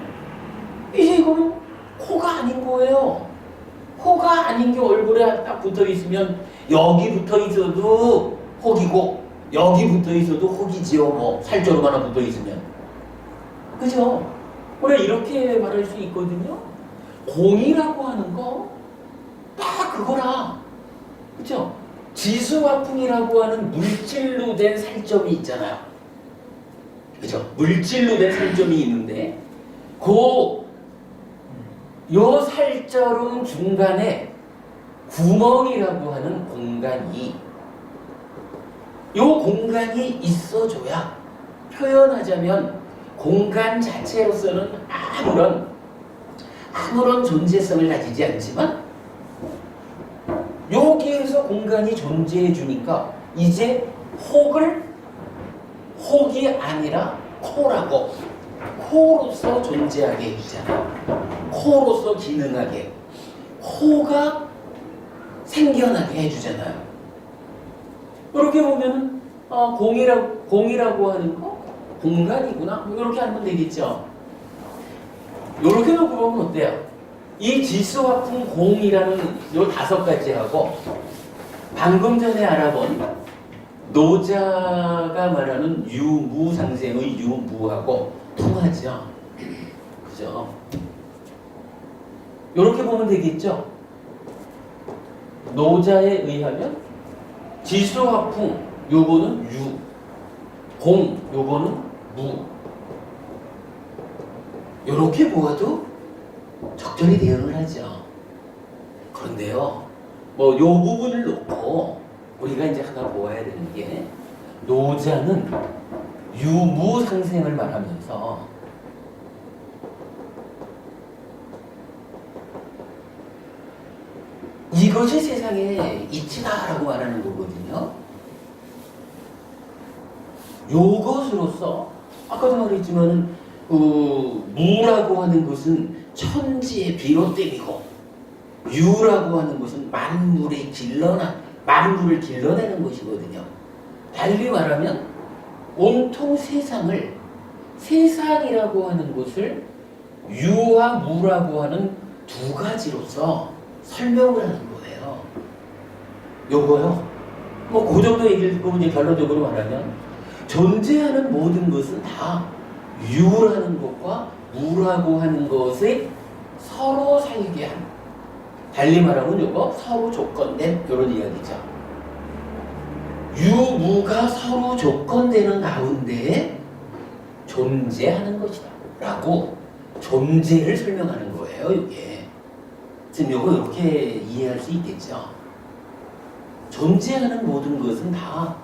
이제 이거는 코가 아닌 거예요. 코가 아닌 게 얼굴에 딱 붙어 있으면 여기 붙어 있어도 혹이고 여기 붙어 있어도 혹이지요. 뭐 살점으로 하나 붙어 있으면 그죠? 우리가 이렇게 말할 수 있거든요. 공이라고 하는 거 딱 그거라. 그죠? 지수화풍이라고 하는 물질로 된 살점이 있잖아요. 그죠? 물질로 된 살점이 있는데 요 살점 중간에 구멍이라고 하는 공간이 요 공간이 있어줘야 표현하자면 공간 자체로서는 아무런 존재성을 가지지 않지만 여기에서 공간이 존재해 주니까 이제 혹이 아니라 코로서 존재하게 해주잖아요. 코로서 기능하게 호가 생겨나게 해주잖아요. 이렇게 보면 공이라고 하는 거 공간이구나 이렇게 하면 되겠죠. 이렇게 놓고 보면 어때요? 이 지수화풍 공이라는 요 5가지하고 방금 전에 알아본 노자가 말하는 유무상생의 유무하고 통하죠. 그죠? 이렇게 보면 되겠죠. 노자에 의하면 지수화풍 요거는 유, 공 요거는 무. 이렇게 보아도 적절히 대응을 하죠. 그런데요, 뭐 요 부분을 놓고 우리가 이제 하나 보아야 되는 게 노자는 유무상생을 말하면서 이것이 세상의 이치다라고 말하는 거거든요. 요것으로서 아까도 말했지만은 무라고 하는 것은 천지의 비롯됨이고 유라고 하는 것은 만물을 길러내는 것이거든요. 달리 말하면 온통 세상이라고 하는 것을 유와 무라고 하는 2가지로서 설명을 하는 거예요. 요거요. 뭐 그 정도 얘기를 듣고 이제 결론적으로 말하면 존재하는 모든 것은 다 유라는 것과 무라고 하는 것에 서로 살게 한, 달리 말하면 요거 서로 조건된 이런 이야기죠. 유무가 서로 조건되는 가운데 존재하는 것이다 라고 존재를 설명하는 거예요. 이게 지금 요거 이렇게 이해할 수 있겠죠. 존재하는 모든 것은 다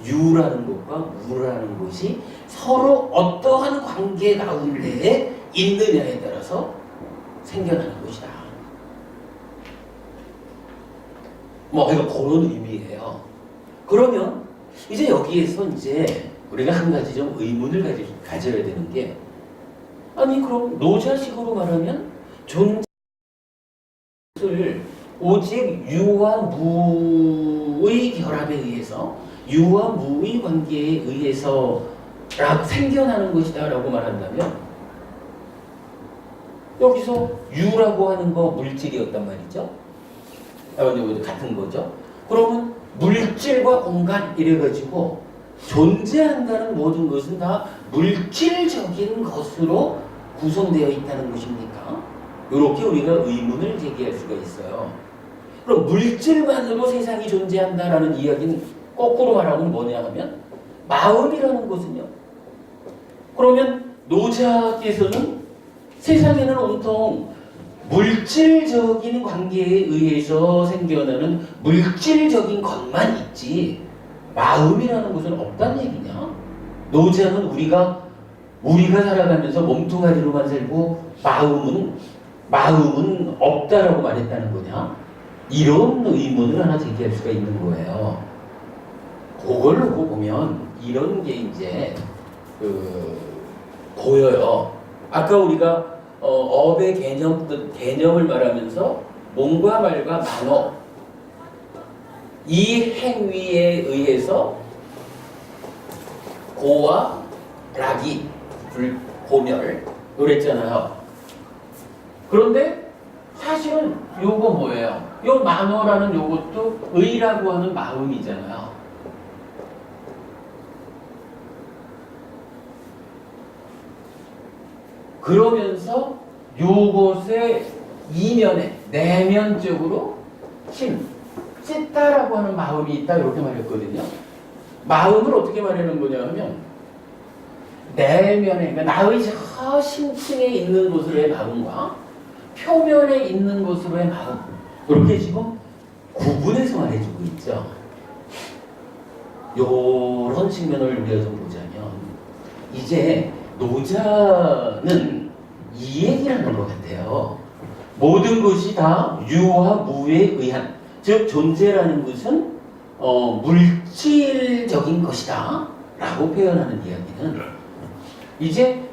유라는 것과 무라는 것이 서로 어떠한 관계 가운데에 있느냐에 따라서 생겨나는 것이다. 뭐 이거 그런 의미예요. 그러면 이제 여기에서 이제 우리가 한 가지 좀 의문을 가져야 되는 게, 아니 그럼 노자식으로 말하면 존재를 오직 유와 무의 결합에 의해서 유와 무의 관계에 의해서 생겨나는 것이다 라고 말한다면 여기서 유라고 하는 거 물질이었단 말이죠. 같은 거죠. 그러면 물질과 공간 이래가지고 존재한다는 모든 것은 다 물질적인 것으로 구성되어 있다는 것입니까? 이렇게 우리가 의문을 제기할 수가 있어요. 그럼 물질만으로 세상이 존재한다라는 이야기는 거꾸로 말하면 뭐냐 하면 마음이라는 것은요. 그러면 노자께서는 세상에는 온통 물질적인 관계에 의해서 생겨나는 물질적인 것만 있지 마음이라는 것은 없다는 얘기냐? 노자는 우리가 살아가면서 몸뚱아리로만 살고 마음은 없다라고 말했다는 거냐? 이런 의문을 하나 제기할 수가 있는 거예요. 그걸 놓고 보면 이런 게 이제 보여요. 아까 우리가 업의 개념을 말하면서 몸과 말과 만호 이 행위에 의해서 고와 락이 고멸 그랬잖아요. 그런데 사실은 요거 뭐예요? 요 만호라는 요것도 의라고 하는 마음이잖아요. 그러면서 요것의 이면에 내면적으로 찢다라고 하는 마음이 있다 이렇게 말했거든요. 마음을 어떻게 말하는 거냐 하면 내면에, 그러니까 나의 저 심층에 있는 곳으로의 마음과 표면에 있는 곳으로의 마음, 이렇게 지금 구분해서 말해주고 있죠. 요런 측면을 우리가 좀 보자면, 이제 노자는 이 얘기를 하는 것 같아요. 모든 것이 다 유와 무에 의한, 즉 존재라는 것은 물질적인 것이다 라고 표현하는 이야기는, 이제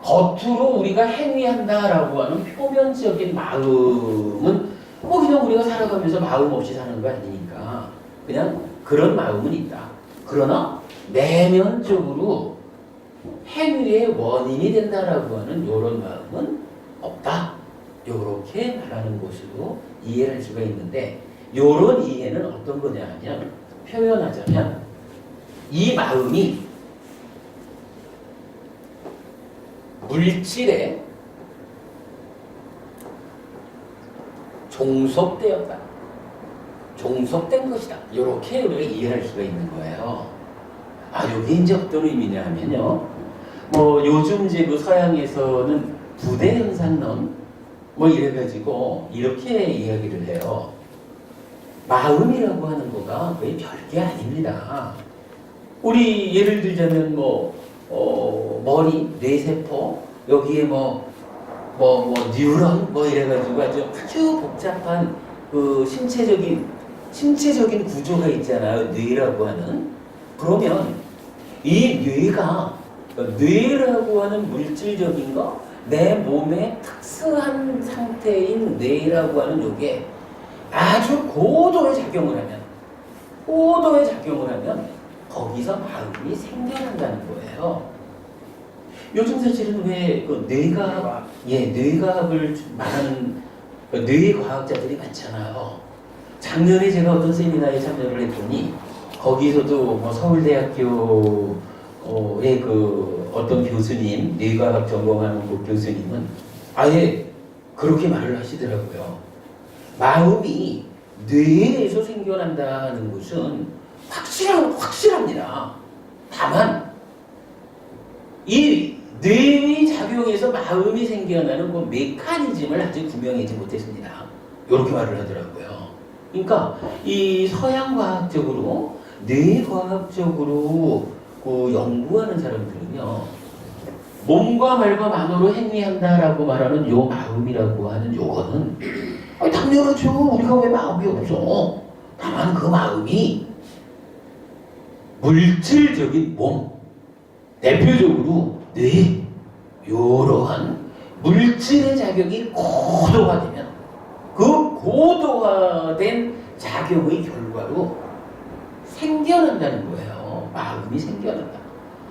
겉으로 우리가 행위한다라고 하는 표면적인 마음은 뭐 그냥 우리가 살아가면서 마음 없이 사는 거 아니니까 그냥 그런 마음은 있다. 그러나 내면적으로 행위의 원인이 된다라고 하는 이런 마음은 없다. 요렇게 말하는 것으로 이해를 할 수가 있는데, 요런 이해는 어떤 거냐 하면, 표현하자면 이 마음이 물질에 종속되었다. 종속된 것이다. 이렇게 우리가 이해할 수가 있는 거예요. 이게 이제 어떤 의미냐 하면요. 뭐 요즘 이제 그 서양에서는 부대 현상론 뭐 이래가지고 이렇게 이야기를 해요. 마음이라고 하는 거가 거의 별게 아닙니다. 우리 예를 들자면 머리, 뇌세포, 여기에 뉴런 이래가지고 아주 복잡한 그 신체적인 구조가 있잖아요. 뇌라고 하는. 그러면 이 뇌라고 하는 물질적인 거, 내 몸의 특수한 상태인 뇌라고 하는 요게 아주 고도의 작용을 하면 거기서 마음이 생겨난다는 거예요. 요즘 사실은 왜 그 뇌과학을 말하는 뇌과학자들이 많잖아요. 작년에 제가 어떤 세미나에 참여를 했더니 거기서도 서울대학교의 그 어떤 교수님, 뇌과학 전공하는 그 교수님은 아예 그렇게 말을 하시더라고요. 마음이 뇌에서 생겨난다는 것은 확실합니다. 다만 이 뇌의 작용에서 마음이 생겨나는 그 메커니즘을 아직 구명하지 못했습니다. 이렇게 말을 하더라고요. 그러니까 이 서양 과학적으로, 뇌과학적으로 그 연구하는 사람들은요, 몸과 말과 만으로 행위한다라고 말하는 요 마음이라고 하는 요거는 당연하죠. 우리가 왜 마음이 없어? 다만 그 마음이 물질적인 몸, 대표적으로 뇌, 이러한 물질의 작용이 고도화되면 그 고도화된 작용의 결과로 생겨난다는 거예요. 마음이 생겨난다.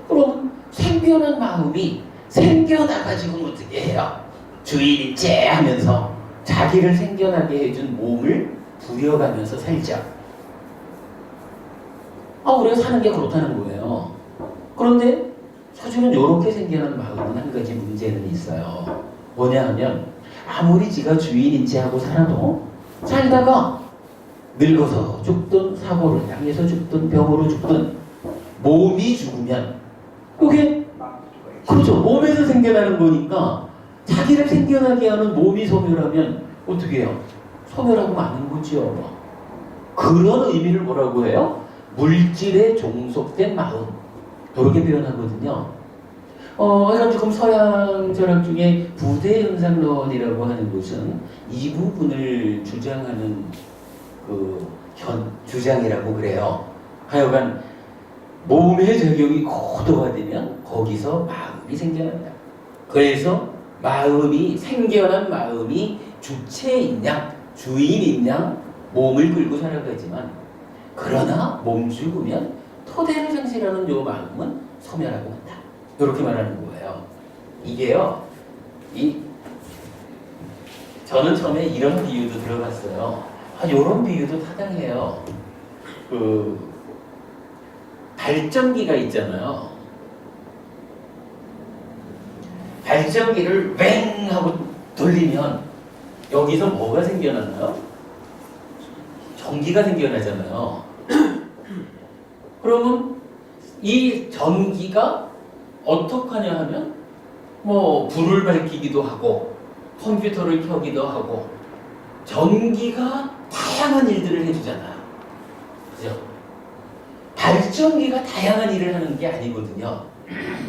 그럼 생겨난 마음이 생겨나가지고 어떻게 해요? 주인인체 하면서 자기를 생겨나게 해준 몸을 부려가면서 살죠. 우리가 사는 게 그렇다는 거예요. 그런데 사실은 이렇게 생겨난 마음은 한 가지 문제는 있어요. 뭐냐 하면 아무리 지가 주인인체하고 살다가 늙어서 죽든 사고를 당해서 죽든 병으로 죽든 몸이 죽으면 그게 그렇죠. 몸에서 생겨나는 거니까 자기를 생겨나게 하는 몸이 소멸하면 어떻게 해요? 소멸하고 마는 거죠. 그런 의미를 뭐라고 해요? 물질에 종속된 마음. 이렇게 표현하거든요. 그래서 지금 서양 철학 중에 부대 현상론이라고 하는 것은 이 부분을 주장하는 그 주장이라고 그래요. 하여간 몸의 작용이 고도화되면 거기서 마음이 생겨난다. 그래서 생겨난 마음이 주체인 양, 주인인 양 몸을 끌고 살아가지만, 그러나 몸 죽으면 토대를 상실하는 요 마음은 소멸하고 만다. 이렇게 말하는 거예요. 이게요, 저는 처음에 이런 비유도 들어봤어요. 이런 비유도 타당해요. 발전기가 있잖아요. 발전기를 웽 하고 돌리면 여기서 뭐가 생겨나나요? 전기가 생겨나잖아요. 그러면 이 전기가 어떡하냐 하면 뭐 불을 밝히기도 하고 컴퓨터를 켜기도 하고 전기가 다양한 일들을 해주잖아요. 그죠? 발전기가 다양한 일을 하는 게 아니거든요.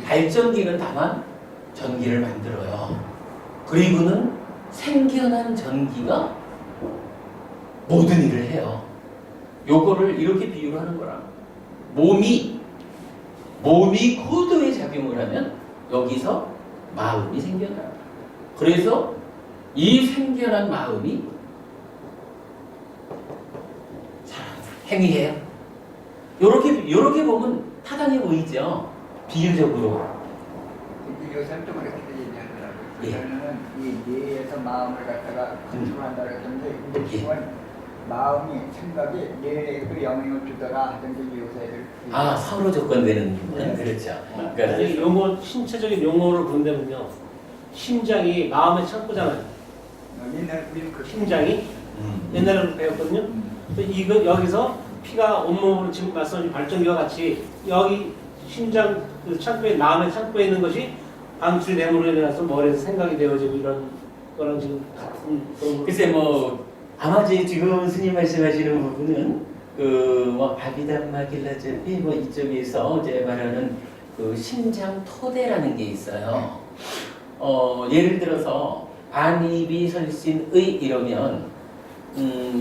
발전기는 다만 전기를 만들어요. 그리고는 생겨난 전기가 모든 일을 해요. 요거를 이렇게 비유를 하는 거라. 몸이 고도의 작용을 하면 여기서 마음이 생겨나요. 그래서 이 생겨난 마음이 행위해요. 요렇게 보면 타당해 보이죠. 비유적으로. 요새는 좀 그렇게 얘기하더라고요. 예. 그러면은 이 뇌에서 마음을 갖다가 컨트롤한다고 했는데 근데 예. 지금은 마음이 생각이 뇌에도 영향을 주더라 하던데 요새들 아, 서로 조건되는 네. 그렇죠. 이제 그러니까 용어 신체적인 용어를 본다면요. 심장이 마음의 창고잖아요. 옛날 우리는 그 심장이 음. 옛날에 배웠거든요. 근데 이거 여기서 피가 온몸으로 지금 말씀하신 발전기와 같이 여기 심장 그 창고에 마음의 창고에 있는 것이 방출 뇌물로 인해서 머리에서 생각이 되어지고 이런 거랑 지금 같은 그런 글쎄 뭐 아마 지금 스님 말씀하시는 부분은 그뭐 바비담마 길라제피 뭐 이쪽에서 이제 말하는 그 심장 토대라는 게 있어요. 예를 들어서 안이비설신의 이러면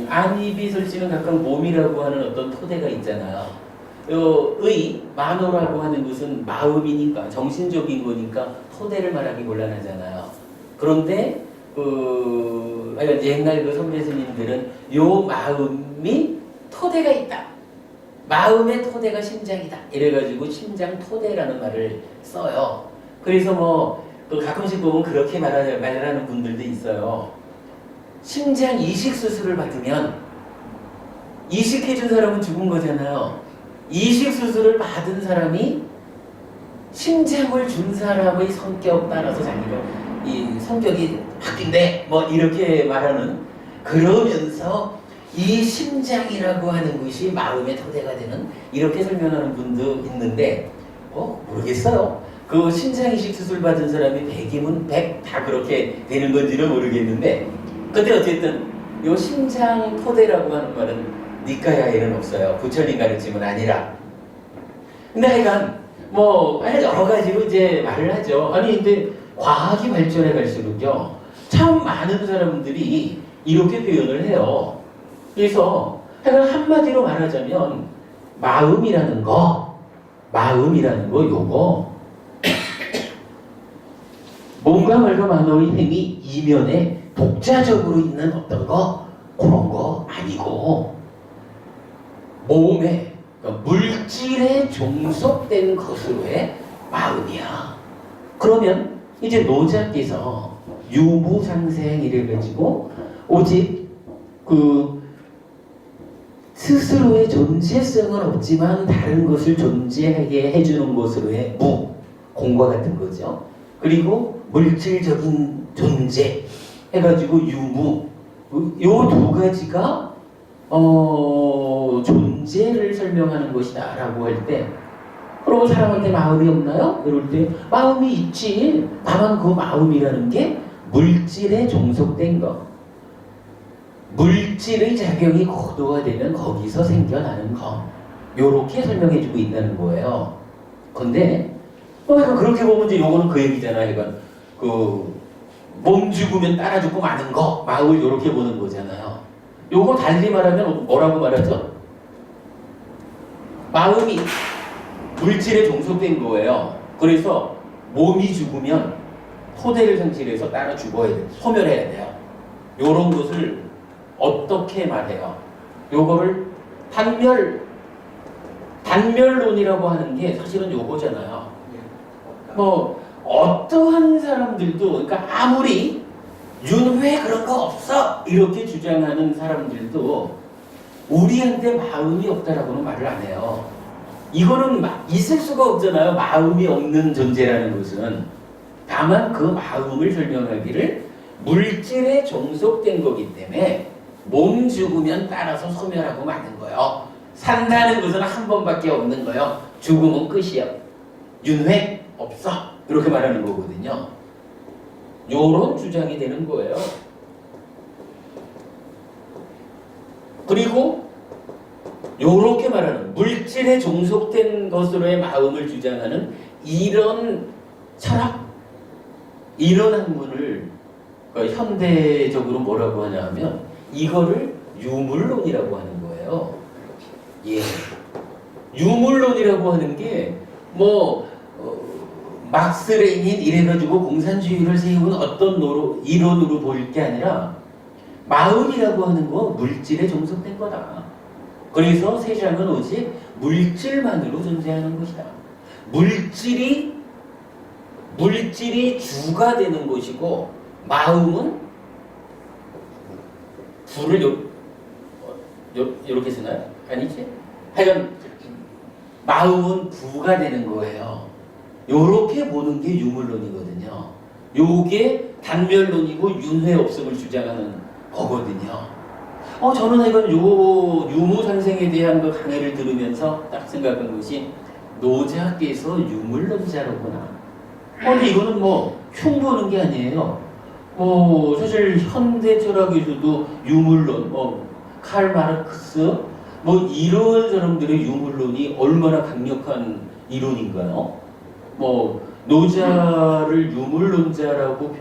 안이비설신은 각각 몸이라고 하는 어떤 토대가 있잖아요. 만호라고 하는 것은 마음이니까 정신적인 거니까 토대를 말하기 곤란하잖아요. 그런데 옛날 그 선배 스님들은 요 마음이 토대가 있다. 마음의 토대가 심장이다. 이래가지고 심장 토대라는 말을 써요. 그래서 가끔씩 보면 그렇게 말하는 분들도 있어요. 심장 이식 수술을 받으면 이식해준 사람은 죽은 거잖아요. 이식 수술을 받은 사람이 심장을 준 사람의 성격 따라서 자기가 이 성격이 바뀐대 뭐 이렇게 말하는 그러면서 이 심장이라고 하는 것이 마음의 토대가 되는 이렇게 설명하는 분도 있는데 모르겠어요. 그 심장 이식 수술 받은 사람이 100이면 100 다 그렇게 되는 건지는 모르겠는데 근데 어쨌든 요 심장 토대라고 하는 말은 니까야에는 없어요. 부처님 가르침은 아니라. 근데 하여간 여러 가지로 이제 말을 하죠. 아니 근데 과학이 발전해 갈수록요 참 많은 사람들이 이렇게 표현을 해요. 그래서 하여간 한마디로 말하자면 마음이라는 거 요거 몸과 말과 만호의 행위 이면에 독자적으로 있는 어떤 거 그런 거 아니고 몸에 그러니까 물질에 종속된 것으로의 마음이야. 그러면 이제 노자께서 유무상생 이래가지고 오직 그 스스로의 존재성은 없지만 다른 것을 존재하게 해주는 것으로의 무, 공과 같은 거죠. 그리고 물질적인 존재 해가지고 유무, 요 두 가지가 존재를 설명하는 것이다 라고 할 때 그러면 사람한테 마음이 없나요? 이럴 때 마음이 있지. 다만 그 마음이라는 게 물질에 종속된 거, 물질의 작용이 고도화되면 거기서 생겨나는 거, 요렇게 설명해주고 있다는 거예요. 근데 그렇게 보면 이제 요거는 그 얘기잖아요. 그러니까 몸 죽으면 따라 죽고 마는 거, 마음을 요렇게 보는 거잖아요. 요거 달리 말하면 뭐라고 말하죠? 마음이 물질에 종속된 거예요. 그래서 몸이 죽으면 토대를 상실해서 따라 죽어야 돼요. 소멸해야 돼요. 요런 것을 어떻게 말해요? 요거를 단멸론이라고 하는 게 사실은 요거잖아요. 어떠한 사람들도, 그러니까 아무리 윤회 그런 거 없어 이렇게 주장하는 사람들도 우리한테 마음이 없다라고는 말을 안 해요. 이거는 있을 수가 없잖아요. 마음이 없는 존재라는 것은. 다만 그 마음을 설명하기를 물질에 종속된 거기 때문에 몸 죽으면 따라서 소멸하고 마는 거예요. 산다는 것은 한 번밖에 없는 거예요. 죽으면 끝이요. 윤회 없어. 이렇게 말하는 거거든요. 요런 주장이 되는 거예요. 그리고 요렇게 말하는 물질에 종속된 것으로의 마음을 주장하는 이런 철학, 이런 학문을 현대적으로 뭐라고 하냐 하면 이거를 유물론이라고 하는 거예요. 예. 유물론이라고 하는 게 막스 레닌 이래가지고 공산주의를 세운 어떤 이론으로 볼 게 아니라 마음이라고 하는 거 물질에 종속된 거다. 그래서 세상은 오직 물질만으로 존재하는 것이다. 물질이 주가 되는 것이고 마음은 부를 요렇게 쓰나요? 아니지? 하여간 마음은 부가 되는 거예요. 요렇게 보는 게 유물론이거든요. 요게 단멸론이고 윤회 없음을 주장하는 거거든요. 저는 하여간 요 유무상생에 대한 그 강의를 들으면서 딱 생각한 것이 노자께서 유물론자로구나. 근데 이거는 흉 보는 게 아니에요. 사실 현대 철학에서도 유물론, 칼 마르크스, 이런 사람들의 유물론이 얼마나 강력한 이론인가요? 노자를 유물론자라고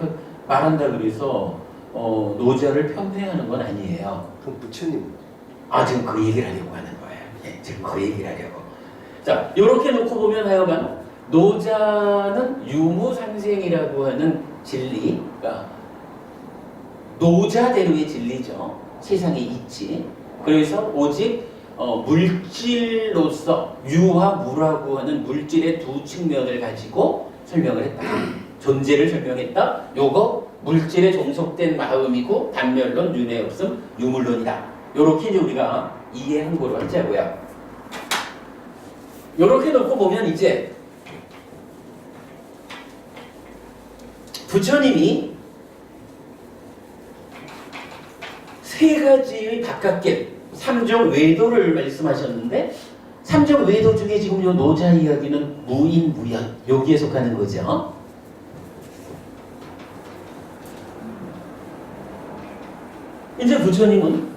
말한다 그래서 노자를 편애하는 건 아니에요. 그럼 부처님. 지금 그 얘기를 하려고 하는 거예요. 예, 지금 그 얘기를 하려고. 자, 이렇게 놓고 보면 하여간 노자는 유무상생이라고 하는 진리가 노자대로의 진리죠. 세상에 있지. 그래서 오직 물질로서 유와 무라고 하는 물질의 두 측면을 가지고 설명을 했다. 존재를 설명했다. 요거 물질에 종속된 마음이고 단멸론, 윤회 없음, 유물론이다. 요렇게 이제 우리가 이해한 거로 하자고요. 요렇게 놓고 보면 이제 부처님이 세 가지의 바깥길, 삼종 외도를 말씀하셨는데 삼종 외도 중에 지금 요 노자 이야기는 무인무연 여기에 속하는 거죠. 이제 부처님은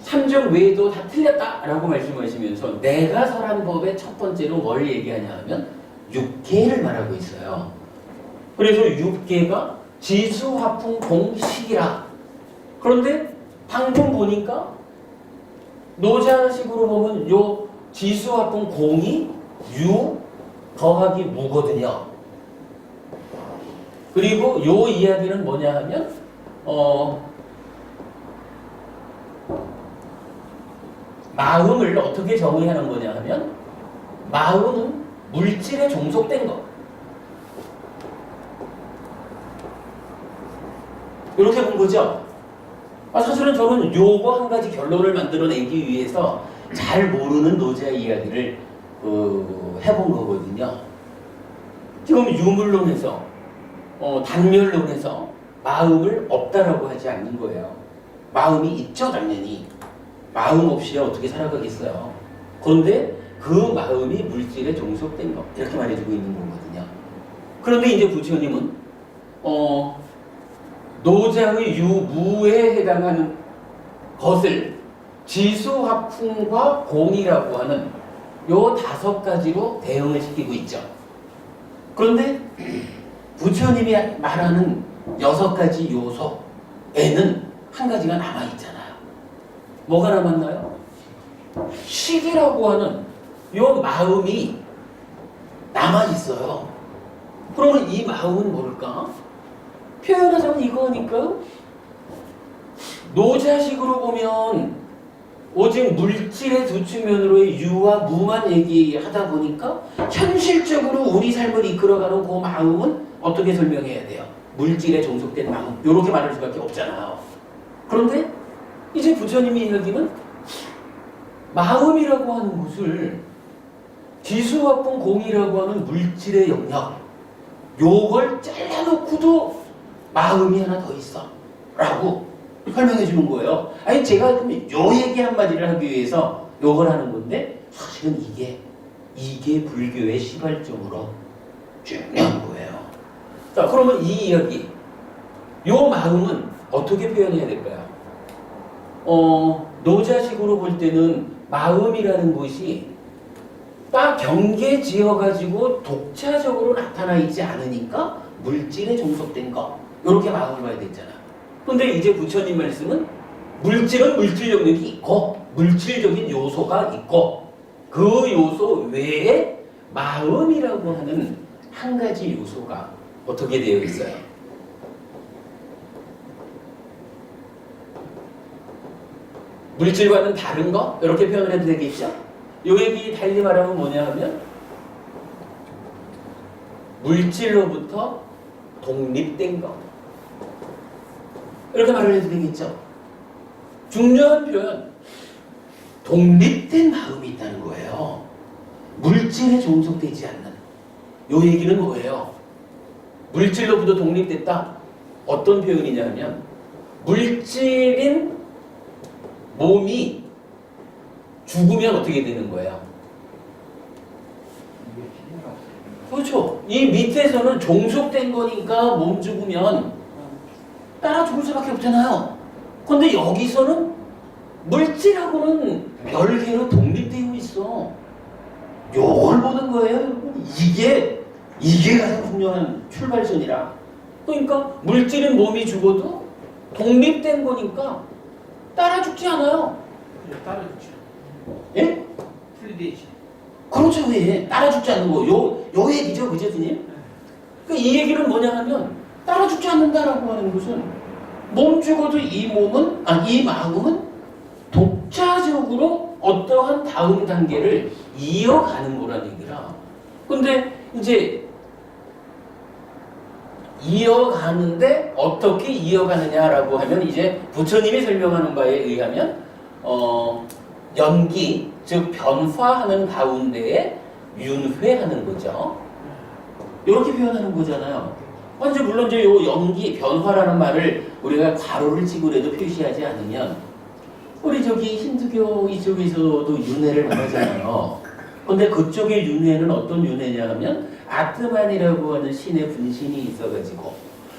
삼종 외도 다 틀렸다라고 말씀하시면서 내가 설한 법의 첫 번째로 뭘 얘기하냐 하면 육계를 말하고 있어요. 그래서 육계가 지수화풍 공식이라. 그런데 방금 보니까 노자식으로 보면 요 지수화풍 공이 유 더하기 무거든요. 그리고 요 이야기는 뭐냐 하면 마음을 어떻게 정의하는 거냐 하면 마음은 물질에 종속된 것. 이렇게 본 거죠. 사실은 저는 요거 한 가지 결론을 만들어내기 위해서 잘 모르는 노자 이야기를 해본 거거든요. 지금 유물론에서 단멸론에서 마음을 없다라고 하지 않는 거예요. 마음이 있죠, 당연히. 마음 없이 어떻게 살아가겠어요. 그런데 그 마음이 물질에 종속된 것, 이렇게 말해주고 있는 거거든요. 그런데 이제 부처님은 노자의 유무에 해당하는 것을 지수화풍과 공이라고 하는 요 5가지로 대응을 시키고 있죠. 그런데 부처님이 말하는 6가지 요소에는 한 가지가 남아있잖아요. 뭐가 남았나요? 식이라고 하는 요 마음이 남아있어요. 그러면 이 마음은 뭘까? 표현하자면 이거니까 노자식으로 보면 오직 물질의 두 측면으로의 유와 무만 얘기하다 보니까 현실적으로 우리 삶을 이끌어가는 그 마음은 어떻게 설명해야 돼요? 물질에 종속된 마음, 이렇게 말할 수밖에 없잖아요. 그런데 이제 부처님이 이야기는 마음이라고 하는 것을 지수화풍 공이라고 하는 물질의 영역, 요걸 잘라놓고도 마음이 하나 더 있어 라고 설명해 주는 거예요. 제가 요 얘기 한마디를 하기 위해서 요걸 하는 건데 사실은 이게 불교의 시발점으로 중요한 거예요. 자, 그러면 이 이야기, 요 마음은 어떻게 표현해야 될까요? 노자식으로 볼 때는 마음이라는 것이 딱 경계 지어가지고 독차적으로 나타나 있지 않으니까 물질에 종속된 거, 이렇게 마음을 봐야 되잖아. 근데 이제 부처님 말씀은 물질은 물질 영역이 있고 물질적인 요소가 있고 그 요소 외에 마음이라고 하는 한 가지 요소가 어떻게 되어 있어요? 물질과는 다른 거? 이렇게 표현을 해도 되겠죠? 요 얘기 달리 말하면 뭐냐 하면 물질로부터 독립된 거, 이렇게 말을 해도 되겠죠? 중요한 표현, 독립된 마음이 있다는 거예요. 물질에 종속되지 않는. 요 얘기는 뭐예요? 물질로부터 독립됐다. 어떤 표현이냐면 물질인 몸이 죽으면 어떻게 되는 거예요? 그렇죠. 이 밑에서는 종속된 거니까 몸 죽으면 따라 죽을 수밖에 없잖아요. 근데 여기서는 물질하고는 별개로 독립되어 있어. 요걸 보는 거예요. 이게 가장 중요한 출발선이라. 그러니까 물질은 몸이 죽어도 독립된 거니까 따라 죽지 않아요. 따라주죠. 예? 풀리되지. 그렇죠. 왜? 따라 죽지 않는 거. 요 얘기죠. 그죠, 스님? 그러니까 이 얘기는 뭐냐 하면 따라 죽지 않는다라고 하는 것은 몸 죽어도 이 마음은 독자적으로 어떠한 다음 단계를 이어가는 거라는 얘기라. 근데 이제 이어가는데 어떻게 이어가느냐라고 하면 이제 부처님이 설명하는 바에 의하면 연기, 즉 변화하는 가운데에 윤회하는 거죠. 이렇게 표현하는 거잖아요. 이제 물론 이제 요 연기, 변화라는 말을 우리가 괄호를 치고라도 표시하지 않으면 우리 저기 힌두교 이쪽에서도 윤회를 말하잖아요. 근데 그쪽의 윤회는 어떤 윤회냐 하면 아트만이라고 하는 신의 분신이 있어가지고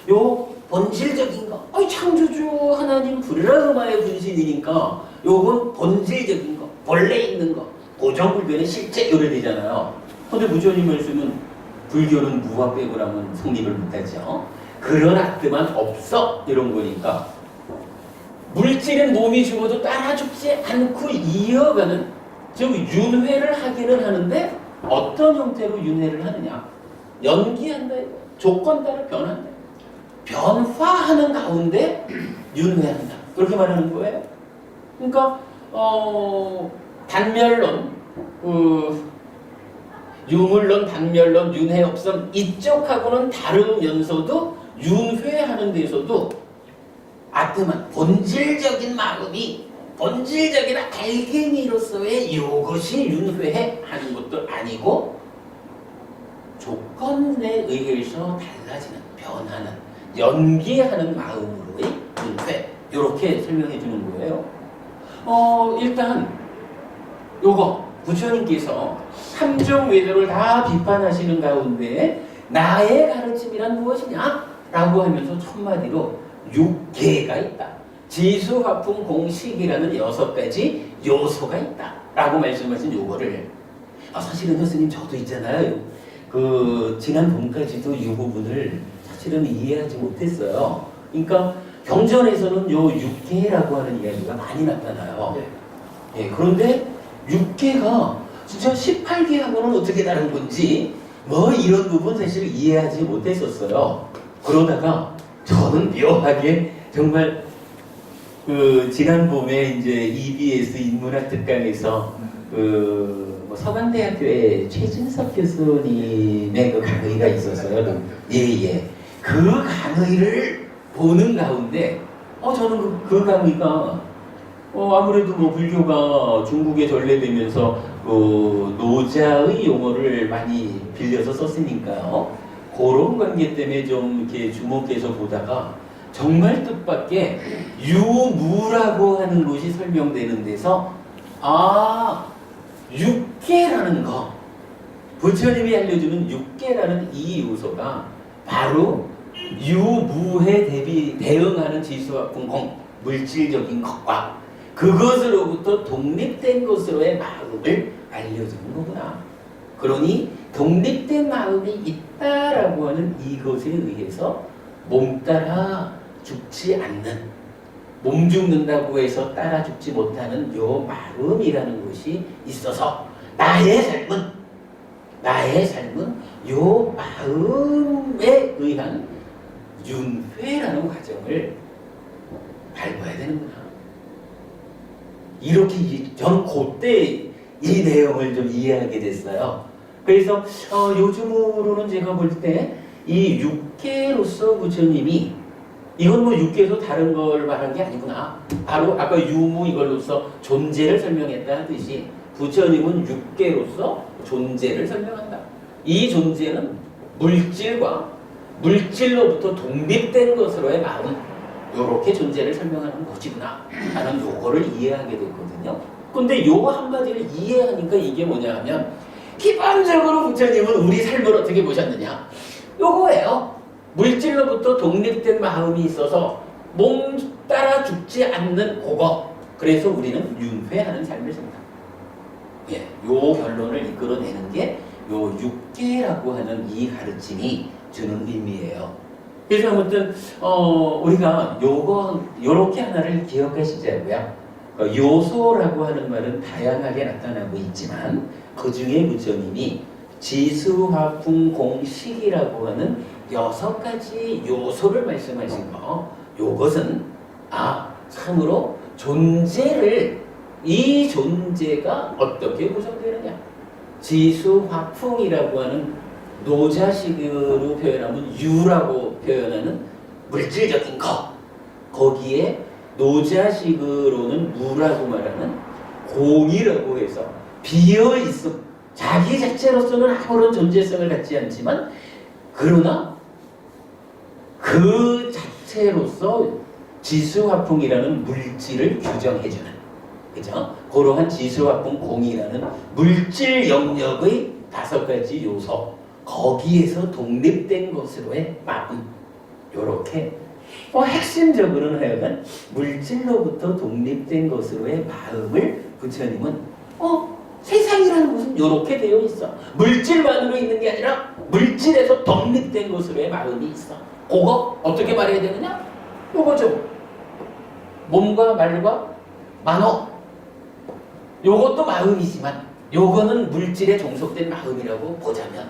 요 본질적인 거, 창조주 하나님 브라흐마의 분신이니까 요건 본질적인 거, 본래 있는 거, 고정불변의 실제 이래 되잖아요. 근데 부처님 말씀은 불교는 무와 빼고라면 성립을 못하죠. 그런 아트만 없어 이런 거니까 물질은 몸이 죽어도 따라 죽지 않고 이어가는, 즉 윤회를 하기는 하는데 어떤 형태로 윤회를 하느냐? 연기한다, 조건 따라 변한다, 변화하는 가운데 윤회한다, 그렇게 말하는 거예요. 그러니까 단멸론, 유물론, 단멸론, 윤회업선 이쪽하고는 다르면서도 윤회하는 데서도 아트만 본질적인 마음이 본질적인 알갱이로서의 이것이 윤회해 하는 것도 아니고 조건에 의해서 달라지는, 변하는, 연기하는 마음으로의 윤회, 이렇게 설명해 주는 거예요. 일단 요거 부처님께서 삼종 외도를 다 비판하시는 가운데 나의 가르침이란 무엇이냐? 라고 하면서 첫마디로 육계가 있다. 지수, 화풍, 공식이라는 6가지 요소가 있다. 라고 말씀하신 요거를 사실은 스님 저도 있잖아요. 지난 봄까지도 이 부분을 사실은 이해하지 못했어요. 그러니까 경전에서는 요 육계라고 하는 이야기가 많이 나타나요. 네. 예, 그런데 육계가 진짜 18계하고는 어떻게 다른 건지 이런 부분 사실 이해하지 못했었어요. 그러다가 저는 묘하게 정말 지난 봄에 이제 EBS 인문학 특강에서 서강대학교의 최진석 교수님의 그 강의가 있었어요. 예. 그 강의를 보는 가운데 저는 그 강의가 아무래도 불교가 중국에 전래되면서 노자의 용어를 많이 빌려서 썼으니까요. 그런 관계 때문에 좀 이렇게 주목해서 보다가 정말 뜻밖의 유무라고 하는 것이 설명되는 데서 육계라는 거, 부처님이 알려주는 육계라는 이 요소가 바로 유무에 대응하는 지수화풍 공, 물질적인 것과 그것으로부터 독립된 것으로의 마음을 알려주는 거구나. 그러니 독립된 마음이 있다라고 하는 이것에 의해서 몸 따라 죽지 않는, 몸 죽는다고 해서 따라 죽지 못하는 요 마음이라는 것이 있어서 나의 삶은 요 마음에 의한 윤회라는 과정을 밟아야 되는구나. 이렇게 저는 그때 이 내용을 좀 이해하게 됐어요. 그래서 요즘으로는 제가 볼 때 이 육계로서 부처님이 이건 뭐 육계에서 다른 걸 말한 게 아니구나. 바로 아까 유무 이걸로서 존재를 설명했다 하듯이 부처님은 육계로서 존재를 설명한다. 이 존재는 물질과 물질로부터 독립된 것으로의 마음, 요렇게 존재를 설명하는 것이구나 라는 요거를 이해하게 됐거든요. 근데 요거 한 가지를 이해하니까 이게 뭐냐 하면 기본적으로 부처님은 우리 삶을 어떻게 보셨느냐, 요거예요. 물질로부터 독립된 마음이 있어서 몸 따라 죽지 않는 그거. 그래서 우리는 윤회하는 삶을 산다. 예, 요 결론을 이끌어내는 게 요 육계라고 하는 이 가르침이 주는 의미예요. 그래서 아무튼 우리가 요렇게 하나를 기억하시자고요. 요소라고 하는 말은 다양하게 나타나고 있지만 그 중에 부처님이 지수화풍공식이라고 하는 6가지 요소를 말씀하신 거, 요것은 참으로 존재를, 이 존재가 어떻게 구성되느냐, 지수화풍이라고 하는 노자식으로 표현하면 유라고 표현하는 물질적인 것, 거기에 노자식으로는 무라고 말하는 공이라고 해서 비어있음, 자기 자체로서는 아무런 존재성을 갖지 않지만 그러나 그 자체로서 지수화풍이라는 물질을 규정해주는, 그죠? 그러한 지수화풍 공이라는 물질 영역의 5가지 요소, 거기에서 독립된 것으로의 마음, 요렇게 핵심적으로는 하여간 물질로부터 독립된 것으로의 마음을 부처님은 세상이라는 것은 요렇게 되어 있어. 물질만으로 있는 게 아니라 물질에서 독립된 것으로의 마음이 있어. 그거 어떻게 말해야 되느냐? 요거죠. 몸과 말과 만호. 요것도 마음이지만 요거는 물질에 종속된 마음이라고 보자면,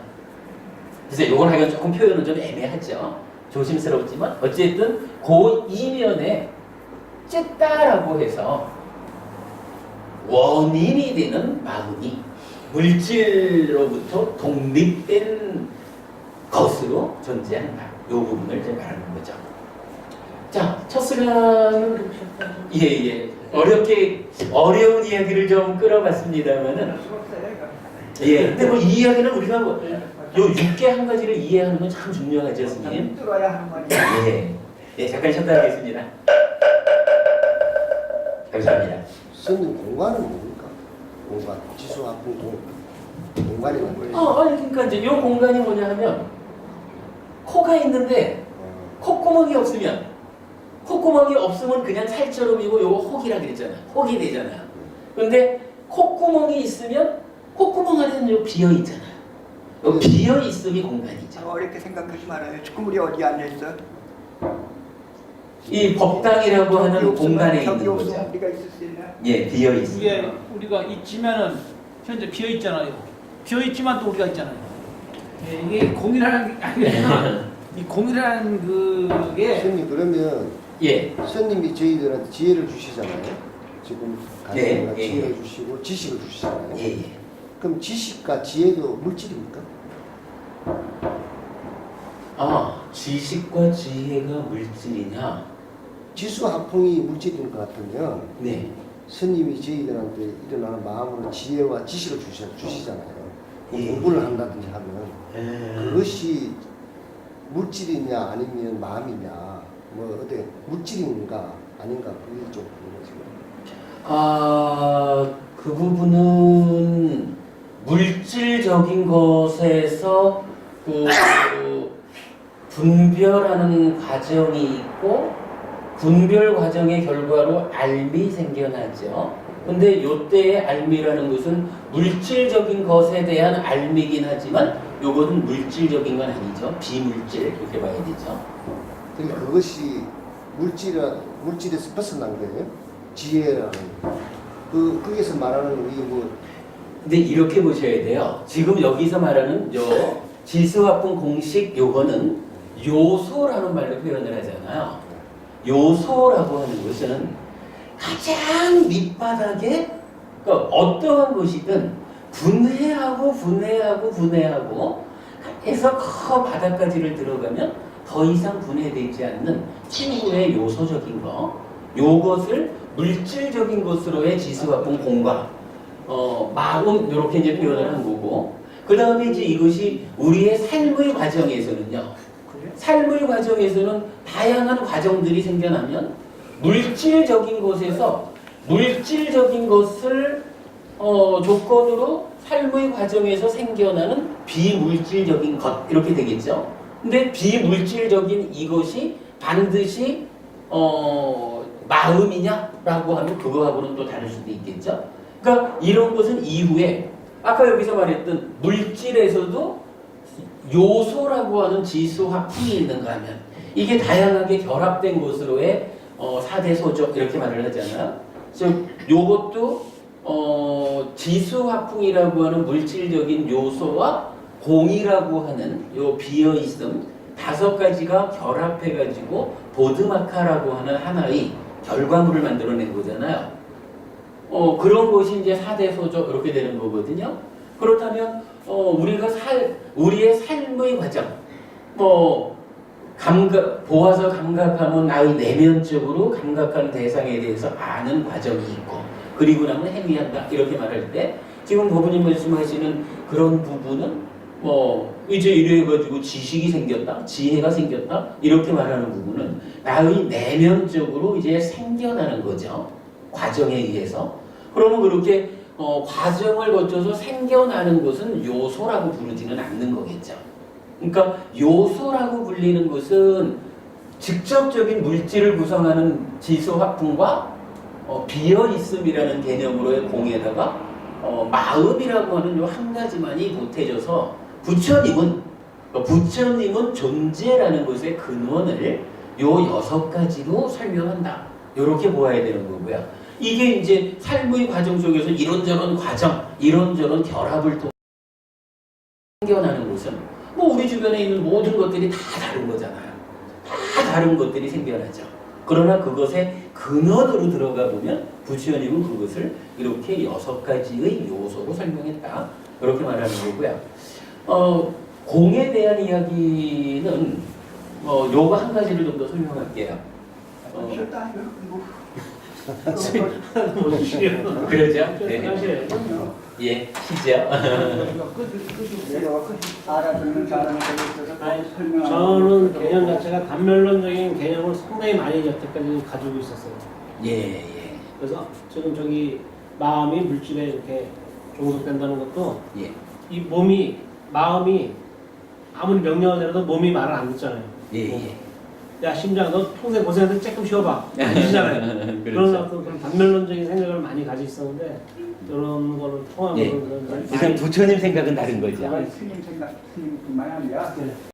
그래서 요걸 하기가 조금 표현은 좀 애매하죠. 조심스럽지만 어쨌든 그 이면에 쨌다라고 해서 원인이 되는 마음이 물질로부터 독립된 것으로 존재한다. 요 부분을 이제 말하는 거죠. 자, 첫 시간은 어려운 이야기를 좀 끌어봤습니다만은, 근데 뭐 이 이야기는 우리가 요 6개 한 가지를 이해하는 건 참 중요하죠, 스님. 들어야 하는 말이야. 잠깐 쉬었다 하겠습니다. 감사합니다. 스님, 공간은 뭡니까? 공간, 지수화풍 공간이 뭡니까? 그러니까 이제 요 공간이 뭐냐 하면 코가 있는데 콧구멍이 없으면 그냥 살처럼이고 요거 혹이라 그랬잖아요. 혹이 되잖아요. 근데 콧구멍이 있으면 콧구멍 안에는 요 비어 있잖아요. 요 비어 있음이 공간이죠. 어렵게 생각하지 말아요. 지금 우리 어디 앉아 있어? 이 법당이라고 하는 공간에 있는 거죠. 우리가 있을 수 있나? 비어 있습니다. 이게 우리가 있지만은 현재 비어 있잖아요. 비어 있지만 또 우리가 있잖아요. 이게 공이라는 게 아니라 이 공이라는 그게 스님, 그러면 스님이 저희들한테 지혜를 주시잖아요. 지금 가정이나 지혜를 주시고 지식을 주시잖아요. 그럼 지식과 지혜도 물질입니까? 지식과 지혜가 물질이냐? 지수화풍이 물질인 것 같으면 스님이 저희들한테 일어나는 마음으로 지혜와 지식을 주시잖아요. 공부를 한다든지 하면 그것이 물질이냐 아니면 마음이냐, 뭐 어때 물질인가 아닌가, 그게 좀 궁금해지고. 그 부분은 물질적인 것에서 그 분별하는 과정이 있고 분별 과정의 결과로 알미 생겨나죠. 근데 요때의 알미라는 것은 물질적인 것에 대한 알미긴 하지만 요거는 물질적인 건 아니죠. 비물질 이렇게 봐야 되죠. 그러니까 그것이 물질에서 벗어난 거예요. 지혜라는 거기에서 말하는 우리 뭐 근데 이렇게 보셔야 돼요. 지금 여기서 말하는 요 지수화풍 공식 요거는 요소라는 말로 표현을 하잖아요. 요소라고 하는 것은 가장 밑바닥에 그러니까 어떠한 것이든 분해하고 해서 그 바닥까지를 들어가면 더 이상 분해되지 않는 친구의 요소적인 거 요것을 물질적인 것으로의 지수화풍 공과 마음 이렇게 이제 표현을 한 거고 그 다음에 이제 이것이 우리의 삶의 과정에서는요. 삶의 과정에서는 다양한 과정들이 생겨나면 물질적인 것에서 물질적인 것을 조건으로 삶의 과정에서 생겨나는 비물질적인 것 이렇게 되겠죠. 근데 비물질적인 이것이 반드시 마음이냐라고 하면 그거하고는 또 다를 수도 있겠죠. 그러니까 이런 것은 이후에 아까 여기서 말했던 물질에서도 요소라고 하는 지수 화풍이 있는가 하면 이게 다양하게 결합된 것으로의 4대 소조 이렇게 말을 하잖아요. 그래서 요것도 지수 화풍이라고 하는 물질적인 요소와 공이라고 하는 요 비어있음 5가지가 결합해가지고 보드마카라고 하는 하나의 결과물을 만들어낸 거잖아요. 그런 것이 이제 4대 소조 이렇게 되는 거거든요. 그렇다면 우리의 삶의 과정, 보아서 감각하면 나의 내면적으로 감각하는 대상에 대해서 아는 과정이 있고, 그리고 나면 행위한다 이렇게 말할 때 지금 부모님 말씀하시는 그런 부분은 이제 이래가지고 지식이 생겼다, 지혜가 생겼다 이렇게 말하는 부분은 나의 내면적으로 이제 생겨나는 거죠. 과정에 의해서. 그러면 그렇게 과정을 거쳐서 생겨나는 것은 요소라고 부르지는 않는 거겠죠. 그러니까 요소라고 불리는 것은 직접적인 물질을 구성하는 지수 화풍과 비어있음이라는 개념으로의 공에다가 마음이라고 하는 요 한 가지만이 보태져서 부처님은 존재라는 것의 근원을 요 6가지로 설명한다. 이렇게 보아야 되는 거고요. 이게 이제 삶의 과정 속에서 이런저런 과정, 이런저런 결합을 통해 생겨나는 것은 우리 주변에 있는 모든 것들이 다 다른 거잖아요. 다 다른 것들이 생겨나죠. 그러나 그것의 근원으로 들어가 보면 부처님은 그것을 이렇게 6가지의 요소로 설명했다. 이렇게 말하는 거고요. 공에 대한 이야기는 요거 한 가지를 좀 더 설명할게요. 싫다 이거 그러죠? 네. 예, 시죠. 내가 알아듣는 사람에 대해서 설명하는 저는 개념 자체가 단면론적인 개념을 상당히 많이 여태까지 가지고 있었어요. 예. 그래서 지금 저기 마음이 물질에 이렇게 종속된다는 것도 예. 이 마음이 아무리 명령을 내려도 몸이 말을 안 듣잖아요. 예. 야 심장 너 평생 고생했는데 조금 쉬어봐. 아니잖아요. 그런 어떤 그런 단면론적인 생각을 많이 가지고 있었는데 이런 거를 통하면 예. 그런 일단 부처님 생각은 다른 거죠. 스님 생각 스님 그만합니다.